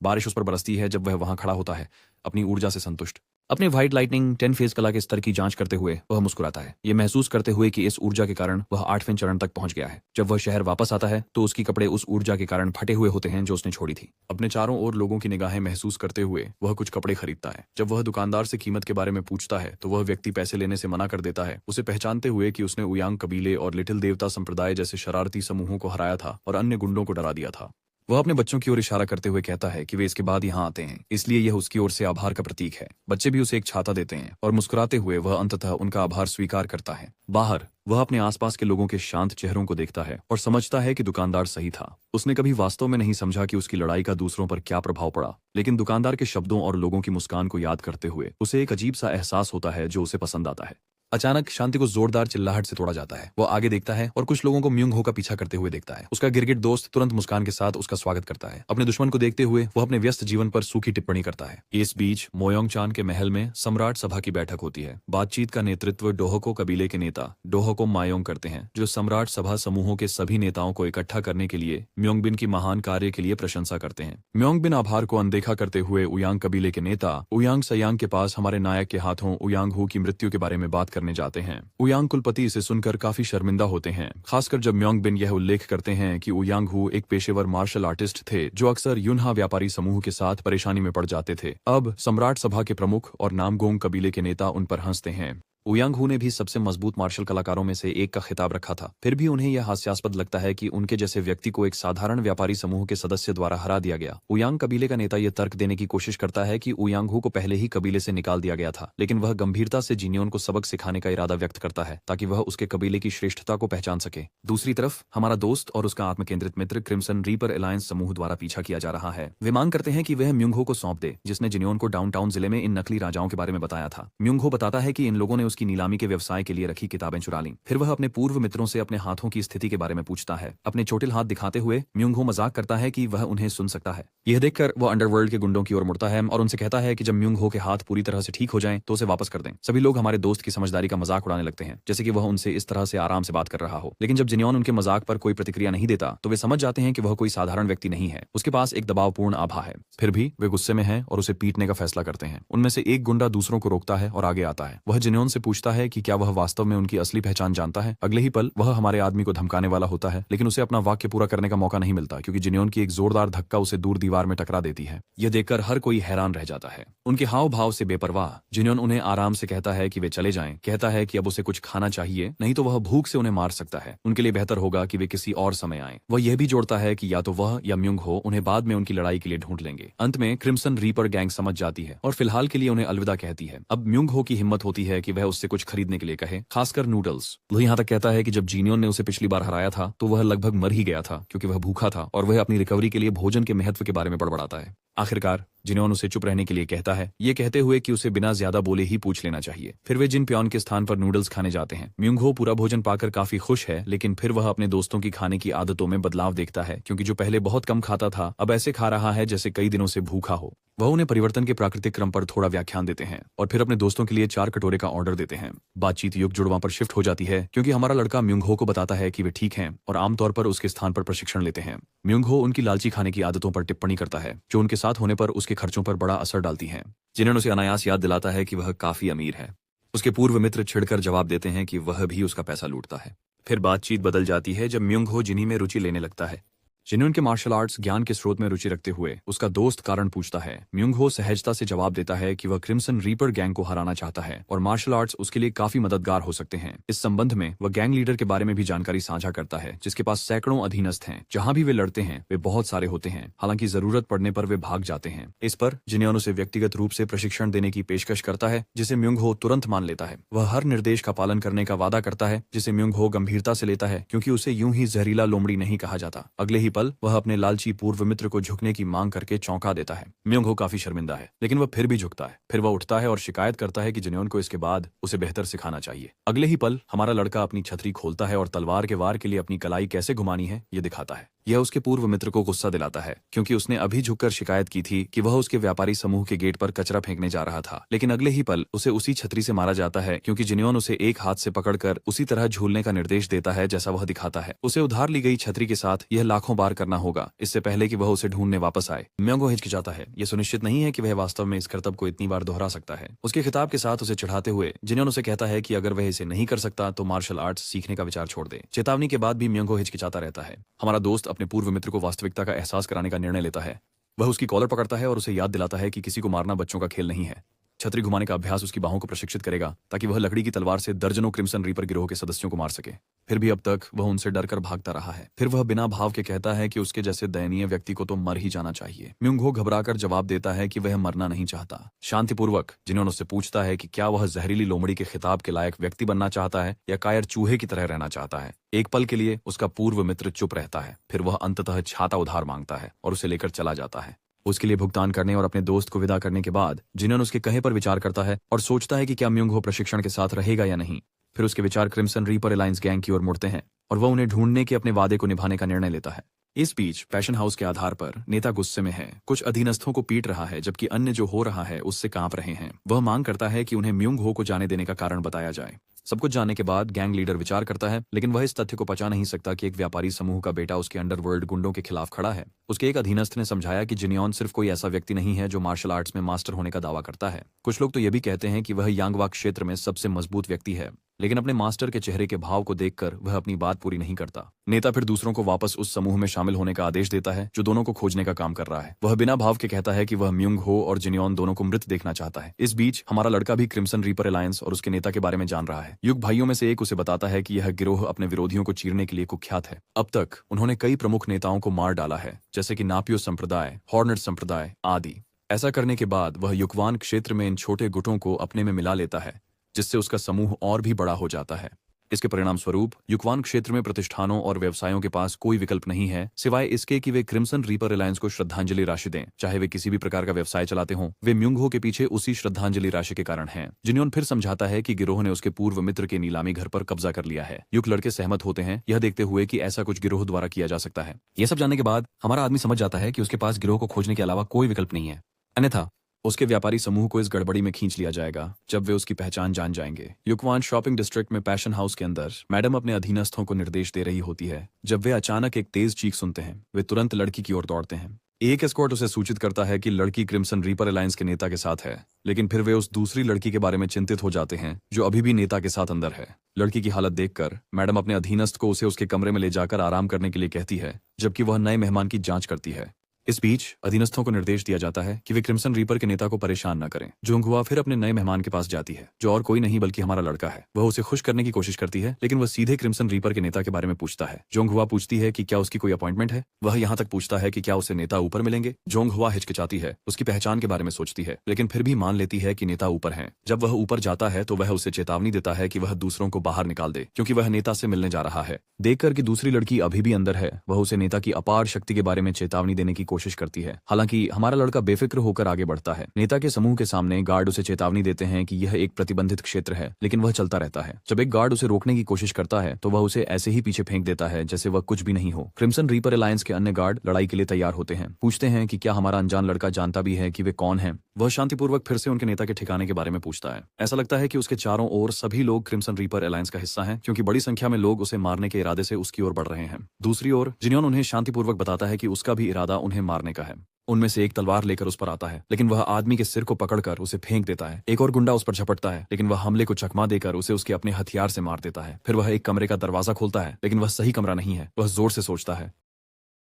बारिश उस पर बरसती है जब वह वहां खड़ा होता है, अपनी ऊर्जा से संतुष्ट। अपने व्हाइट लाइटनिंग 10 फेज कला के स्तर की जांच करते हुए वह मुस्कुराता है, ये महसूस करते हुए कि इस ऊर्जा के कारण वह 8वें चरण तक पहुंच गया है। जब वह शहर वापस आता है तो उसकी कपड़े उस ऊर्जा के कारण फटे हुए होते हैं जो उसने छोड़ी थी। अपने चारों ओर लोगों की निगाहें महसूस करते हुए वह कुछ कपड़े खरीदता है। जब वह दुकानदार से कीमत के बारे में पूछता है तो वह व्यक्ति पैसे लेने से मना कर देता है, उसे पहचानते हुए कि उसने उयांग कबीले और लिटिल देवता संप्रदाय जैसे शरारती समूहों को हराया था और अन्य गुंडों को डरा दिया था। वह अपने बच्चों की ओर इशारा करते हुए कहता है कि वे इसके बाद यहाँ आते हैं, इसलिए यह उसकी ओर से आभार का प्रतीक है। बच्चे भी उसे एक छाता देते हैं और मुस्कुराते हुए वह अंततः उनका आभार स्वीकार करता है। बाहर वह अपने आसपास के लोगों के शांत चेहरों को देखता है और समझता है कि दुकानदार सही था। उसने कभी वास्तव में नहीं समझा कि उसकी लड़ाई का दूसरों पर क्या प्रभाव पड़ा, लेकिन दुकानदार के शब्दों और लोगों की मुस्कान को याद करते हुए उसे एक अजीब सा एहसास होता है जो उसे पसंद आता है। अचानक शांति को जोरदार चिल्लाहट से तोड़ा जाता है। वह आगे देखता है और कुछ लोगों को म्यूंग हो का पीछा करते हुए देखता है। उसका गिरगिट दोस्त तुरंत मुस्कान के साथ उसका स्वागत करता है। अपने दुश्मन को देखते हुए वह अपने व्यस्त जीवन पर सूखी टिप्पणी करता है। इस बीच मोयोंग चान के महल में सम्राट सभा की बैठक होती है। बातचीत का नेतृत्व डोहको कबीले के नेता डोहको मायोंग करते हैं, जो सम्राट सभा समूहों के सभी नेताओं को इकट्ठा करने के लिए म्योंगबिन की महान कार्य के लिए प्रशंसा करते हैं। म्योंगबिन आभार को अनदेखा करते हुए उयांग कबीले के नेता उयांग सयांग के पास हमारे नायक के हाथों उयांग हु की मृत्यु के बारे में बात करने जाते हैं। उयांग कुलपति इसे सुनकर काफी शर्मिंदा होते हैं, खासकर जब म्योंगबिन यह उल्लेख करते हैं कि उयांग हु एक पेशेवर मार्शल आर्टिस्ट थे जो अक्सर युनहा व्यापारी समूह के साथ परेशानी में पड़ जाते थे। अब सम्राट सभा के प्रमुख और नामगोंग कबीले के नेता उन पर हंसते हैं। ओयांग हू ने भी सबसे मजबूत मार्शल कलाकारों में से एक का खिताब रखा था, फिर भी उन्हें यह हास्यास्पद लगता है कि उनके जैसे व्यक्ति को एक साधारण व्यापारी समूह के सदस्य द्वारा हरा दिया गया। ओयांग कबीले का नेता यह तर्क देने की कोशिश करता है कि ओयांग हू को पहले ही कबीले से निकाल दिया गया था, लेकिन वह गंभीरता से जिनियोन को सबक सिखाने का इरादा व्यक्त करता है ताकि वह उसके कबीले की श्रेष्ठता को पहचान सके। दूसरी तरफ हमारा दोस्त और उसका आत्मकेंद्रित मित्र क्रिम्सन रीपर अलायंस समूह द्वारा पीछा किया जा रहा है। वे मांग करते हैं कि वह म्युंग हो को सौंप दे, जिसने जिनियोन को डाउनटाउन जिले में इन नकली राजाओं के बारे में बताया था। म्युंग हो बताता है कि इन लोगों ने उसकी नीलामी के व्यवसाय के लिए रखी किताबें चुरा लीं। फिर वह अपने पूर्व मित्रों से अपने हाथों की स्थिति के बारे में पूछता है। अपने चोटिल हाथ दिखाते हुए म्युंग हो मजाक करता है कि वह उन्हें सुन सकता है। यह देखकर वह अंडरवर्ल्ड के गुंडों की ओर मुड़ता है और उनसे कहता है कि जब म्युंग हो के हाथ पूरी तरह से ठीक हो जाएं तो उसे वापस कर दें। सभी लोग हमारे दोस्त की समझदारी का मजाक उड़ाने लगते हैं, जैसे कि वह उनसे इस तरह से आराम से बात कर रहा हो। लेकिन जब जिनियॉन उनके मजाक पर कोई प्रतिक्रिया नहीं देता तो वे समझ जाते हैं कि वह कोई साधारण व्यक्ति नहीं है, उसके पास एक दबावपूर्ण आभा है। फिर भी वे गुस्से में हैं और उसे पीटने का फैसला करते हैं। उनमें से एक गुंडा दूसरों को रोकता है और आगे आता है। वह जिनियॉन से पूछता है कि क्या वह वास्तव में उनकी असली पहचान जानता है। अगले ही पल वह हमारे आदमी को धमकाने वाला होता है, लेकिन उसे अपना वाक्य पूरा करने का मौका नहीं मिलता क्योंकि जिनियॉन की एक जोरदार धक्का उसे दूर दीवार में टकरा देती है। यह देखकर हर कोई हैरान रह जाता है। उनके हाव भाव से बेपरवाह जिनियॉन उन्हें आराम से कहता है कि वे चले जाएं। कहता है कि अब उसे कुछ खाना चाहिए, नहीं तो वह भूख से उन्हें मार सकता है। उनके लिए बेहतर होगा कि वे किसी और समय आएं। वह यह भी जोड़ता है कि या तो वह या म्युंग हो उन्हें बाद में उनकी लड़ाई के लिए ढूंढ लेंगे। अंत में क्रिम्सन रीपर गैंग समझ जाती है और फिलहाल के लिए उन्हें अलविदा कहती है। अब म्युंग हो की हिम्मत होती है कि वह उससे कुछ खरीदने के लिए कहे, खासकर नूडल्स। वह यहाँ तक कहता है कि जब जिनियॉन ने उसे पिछली बार हराया था तो वह लगभग मर ही गया था क्योंकि वह भूखा था और वह अपनी रिकवरी के लिए भोजन के महत्व के बारे में बड़बड़ाता है। आखिरकार जिनियॉन उसे चुप रहने के लिए कहता है, ये कहते हुए कि उसे बिना ज्यादा बोले ही पूछ लेना चाहिए। फिर वे जिन प्योन के स्थान पर नूडल्स खाने जाते हैं। म्युंग हो पूरा भोजन पाकर काफी खुश है, लेकिन फिर वह अपने दोस्तों की खाने की आदतों में बदलाव देखता है क्योंकि जो पहले बहुत कम खाता था अब ऐसे खा रहा है जैसे कई दिनों से भूखा हो। वह उन्हें परिवर्तन के प्राकृतिक क्रम पर थोड़ा व्याख्यान देते हैं और फिर अपने दोस्तों के लिए 4 कटोरे का ऑर्डर देते हैं। बातचीत युग जुड़वां पर शिफ्ट हो जाती है क्योंकि हमारा लड़का म्युंग हो को बताता है कि वे ठीक हैं और आमतौर पर उसके स्थान पर प्रशिक्षण लेते हैं। म्युंग हो उनकी लालची खाने की आदतों पर टिप्पणी करता है जो उनके साथ होने पर उसके खर्चों पर बड़ा असर डालती हैं। जिन्होंने उसे अनायास याद दिलाता है कि वह काफी अमीर है। उसके पूर्व मित्र छिड़कर जवाब देते हैं कि वह भी उसका पैसा लूटता है। फिर बातचीत बदल जाती है जब म्युंग हो जिन्हीं में रुचि लेने लगता है। जिनियॉन के मार्शल आर्ट्स ज्ञान के स्रोत में रुचि रखते हुए उसका दोस्त कारण पूछता है। म्युंग हो सहजता से जवाब देता है कि वह क्रिम्सन रीपर गैंग को हराना चाहता है और मार्शल आर्ट्स उसके लिए काफी मददगार हो सकते हैं। इस संबंध में वह गैंग लीडर के बारे में भी जानकारी साझा करता है जिसके पास सैकड़ों अधीनस्थ हैं। जहां भी वे लड़ते हैं वे बहुत सारे होते हैं, हालांकि जरूरत पड़ने पर वे भाग जाते हैं। इस पर जिनियॉन उसे व्यक्तिगत रूप से प्रशिक्षण देने की पेशकश करता है जिसे म्युंग हो तुरंत मान लेता है। वह हर निर्देश का पालन करने का वादा करता है जिसे म्युंग हो गंभीरता से लेता है क्योंकि उसे यूं ही जहरीला लोमड़ी नहीं कहा जाता। अगले ही पल वह अपने लालची पूर्व मित्र को झुकने की मांग करके चौंका देता है। म्युंग हो काफी शर्मिंदा है, लेकिन वह फिर भी झुकता है। फिर वह उठता है और शिकायत करता है कि जिनियॉन को इसके बाद उसे बेहतर सिखाना चाहिए। अगले ही पल हमारा लड़का अपनी छतरी खोलता है और तलवार के वार के लिए अपनी कलाई कैसे घुमानी है ये दिखाता है। यह उसके पूर्व मित्र को गुस्सा दिलाता है क्योंकि उसने अभी झुककर शिकायत की थी कि वह उसके व्यापारी समूह के गेट पर कचरा फेंकने जा रहा था, लेकिन अगले ही पल उसे उसी छतरी से मारा जाता है क्योंकि जिनियॉन उसे एक हाथ से पकड़कर उसी तरह झूलने का निर्देश देता है जैसा वह दिखाता है। उसे उधार ली गई छतरी के साथ यह लाखों बार करना होगा इससे पहले कि वह उसे ढूंढने वापस आए। म्युंग हो हिचकिचाता है। यह सुनिश्चित नहीं है कि वह वास्तव में इस करतब को इतनी बार दोहरा सकता है। उसके खिताब के साथ उसे चढ़ाते हुए जिनियॉन उसे कहता है कि अगर वह इसे नहीं कर सकता तो मार्शल आर्ट्स सीखने का विचार छोड़ दे। चेतावनी के बाद भी म्युंग हो हिचकिचाता रहता है। हमारा दोस्त अपने पूर्व मित्र को वास्तविकता का एहसास कराने का निर्णय लेता है। वह उसकी कॉलर पकड़ता है और उसे याद दिलाता है कि किसी को मारना बच्चों का खेल नहीं है। छतरी घुमाने का अभ्यास उसकी बाहों को प्रशिक्षित करेगा ताकि वह लकड़ी की तलवार से दर्जनों क्रिम्सन रीपर गिरोह के सदस्यों को मार सके। फिर भी अब तक वह उनसे डरकर भागता रहा है। फिर वह बिना भाव के कहता है कि उसके जैसे दयनीय व्यक्ति को तो मर ही जाना चाहिए। म्युंग हो घबराकर जवाब देता है कि वह मरना नहीं चाहता। शांतिपूर्वक जिनियॉन उससे पूछता है कि क्या वह जहरीली लोमड़ी के खिताब के लायक व्यक्ति बनना चाहता है या कायर चूहे की तरह रहना चाहता है। एक पल के लिए उसका पूर्व मित्र चुप रहता है, फिर वह अंततः छाता उधार मांगता है और उसे लेकर चला जाता है। उसके लिए भुगतान करने और अपने दोस्त को विदा करने के बाद जिनियॉन उसके कहे पर विचार करता है और सोचता है कि क्या म्युंग हो प्रशिक्षण के साथ रहेगा या नहीं। फिर उसके विचार क्रिम्सन रीपर अलायंस गैंग की ओर मुड़ते हैं और वह उन्हें ढूंढने के अपने वादे को निभाने का निर्णय लेता है। इस बीच पैशन हाउस के आधार पर नेता गुस्से में है, कुछ अधीनस्थों को पीट रहा है जबकि अन्य जो हो रहा है उससे कांप रहे हैं। वह मांग करता है कि उन्हें म्युंग हो को जाने देने का कारण बताया जाए। सब कुछ जानने के बाद गैंग लीडर विचार करता है, लेकिन वह इस तथ्य को पचा नहीं सकता कि एक व्यापारी समूह का बेटा उसके अंडरवर्ल्ड गुंडों के खिलाफ खड़ा है। उसके एक अधीनस्थ ने समझाया कि जिनियॉन सिर्फ कोई ऐसा व्यक्ति नहीं है जो मार्शल आर्ट्स में मास्टर होने का दावा करता है। कुछ लोग तो यह भी कहते हैं कि वह यांगवाक क्षेत्र में सबसे मजबूत व्यक्ति है। लेकिन अपने मास्टर के चेहरे के भाव को देखकर वह अपनी बात पूरी नहीं करता। नेता फिर दूसरों को वापस उस समूह में शामिल होने का आदेश देता है जो दोनों को खोजने का काम कर रहा है। वह बिना भाव के कहता है कि वह म्युंग हो और जिनियन दोनों को मृत देखना चाहता है। इस बीच हमारा लड़का भी क्रिम्सन रीपर अलायंस और उसके नेता के बारे में जान रहा है। युग भाइयों में से एक उसे बताता है कि यह गिरोह अपने विरोधियों को चीरने के लिए कुख्यात है। अब तक उन्होंने कई प्रमुख नेताओं को मार डाला है, जैसे कि नापियो संप्रदाय, हॉर्नेट संप्रदाय आदि। ऐसा करने के बाद वह युक्वान क्षेत्र में इन छोटे गुटों को अपने में मिला लेता है, जिससे उसका समूह और भी बड़ा हो जाता है। इसके परिणाम स्वरूप युक्वान क्षेत्र में प्रतिष्ठानों और व्यवसायों के पास कोई विकल्प नहीं है सिवाय इसके कि वे क्रिम्सन रीपर अलायंस को श्रद्धांजलि राशि दें। चाहे वे किसी भी प्रकार का व्यवसाय चलाते हों, वे म्युंगहो के पीछे उसी श्रद्धांजलि राशि के कारण हैं। जिनियन फिर समझाता है कि गिरोह ने उसके पूर्व मित्र के नीलामी घर पर कब्जा कर लिया है। युग लड़के सहमत होते हैं, यह देखते हुए कि ऐसा कुछ गिरोह द्वारा किया जा सकता है। यह सब जानने के बाद हमारा आदमी समझ जाता है कि उसके पास गिरोह को खोजने के अलावा कोई विकल्प नहीं है, अन्यथा उसके व्यापारी समूह को इस गड़बड़ी में खींच लिया जाएगा जब वे उसकी पहचान जान जाएंगे। युक्वान शॉपिंग डिस्ट्रिक्ट में पैशन हाउस के अंदर मैडम अपने अधीनस्थों को निर्देश दे रही होती है। जब वे अचानक एक तेज चीख सुनते हैं, वे तुरंत लड़की की ओर दौड़ते हैं। एक एस्कॉर्ट उसे सूचित करता है कि लड़की क्रिम्सन रीपर अलायंस के नेता के साथ है, लेकिन फिर वे उस दूसरी लड़की के बारे में चिंतित हो जाते हैं जो अभी भी नेता के साथ अंदर है। लड़की की हालत देखकर मैडम अपने अधीनस्थ को उसे उसके कमरे में ले जाकर आराम करने के लिए कहती है, जबकि वह नए मेहमान की जांच करती है। इस बीच अधीनस्थों को निर्देश दिया जाता है कि वे क्रिम्सन रीपर के नेता को परेशान न करें। जोंगहुआ फिर अपने नए मेहमान के पास जाती है, जो और कोई नहीं बल्कि हमारा लड़का है। वह उसे खुश करने की कोशिश करती है, लेकिन वह सीधे क्रिम्सन रीपर के नेता के बारे में पूछता है। जोंगहुआ पूछती है कि क्या उसकी कोई अपॉइंटमेंट है। वह यहाँ तक पूछता है कि क्या उसे नेता ऊपर मिलेंगे। जोंगहुआ हिचकिचाती है, उसकी पहचान के बारे में सोचती है, लेकिन फिर भी मान लेती है कि नेता ऊपर है। जब वह ऊपर जाता है तो वह उसे चेतावनी देता है कि वह दूसरों को बाहर निकाल दे, क्योंकि वह नेता से मिलने जा रहा है। देखकर कि दूसरी लड़की अभी भी अंदर है, वह उसे नेता की अपार शक्ति के बारे में चेतावनी देने की कोशिश करती है। हालांकि हमारा लड़का बेफिक्र होकर आगे बढ़ता है। नेता के समूह के सामने गार्ड उसे चेतावनी देते हैं कि यह एक प्रतिबंधित क्षेत्र है, लेकिन वह चलता रहता है। जब एक गार्ड उसे रोकने की कोशिश करता है तो वह उसे ऐसे ही पीछे फेंक देता है जैसे वह कुछ भी नहीं हो। क्रिम्सन रीपर अलायंस के अन्य गार्ड लड़ाई के लिए तैयार होते हैं, पूछते हैं कि क्या हमारा अनजान लड़का जानता भी है कि वे कौन है। वह शांतिपूर्वक फिर से उनके नेता के ठिकाने के बारे में पूछता है। ऐसा लगता है कि उसके चारों ओर सभी लोग क्रिम्सन रीपर अलायंस का हिस्सा हैं, क्योंकि बड़ी संख्या में लोग उसे मारने के इरादे से उसकी ओर बढ़ रहे हैं। दूसरी ओर जिनियन उन्हें शांतिपूर्वक बताता है कि उसका भी इरादा उन्हें मारने का है। उनमें से एक तलवार लेकर उस पर आता है, लेकिन वह आदमी के सिर को पकड़कर उसे फेंक देता है। एक और गुंडा उस पर झपटता है, लेकिन वह हमले को चकमा देकर उसे उसके अपने हथियार से मार देता है। फिर वह एक कमरे का दरवाजा खोलता है, लेकिन वह सही कमरा नहीं है। वह जोर से सोचता है,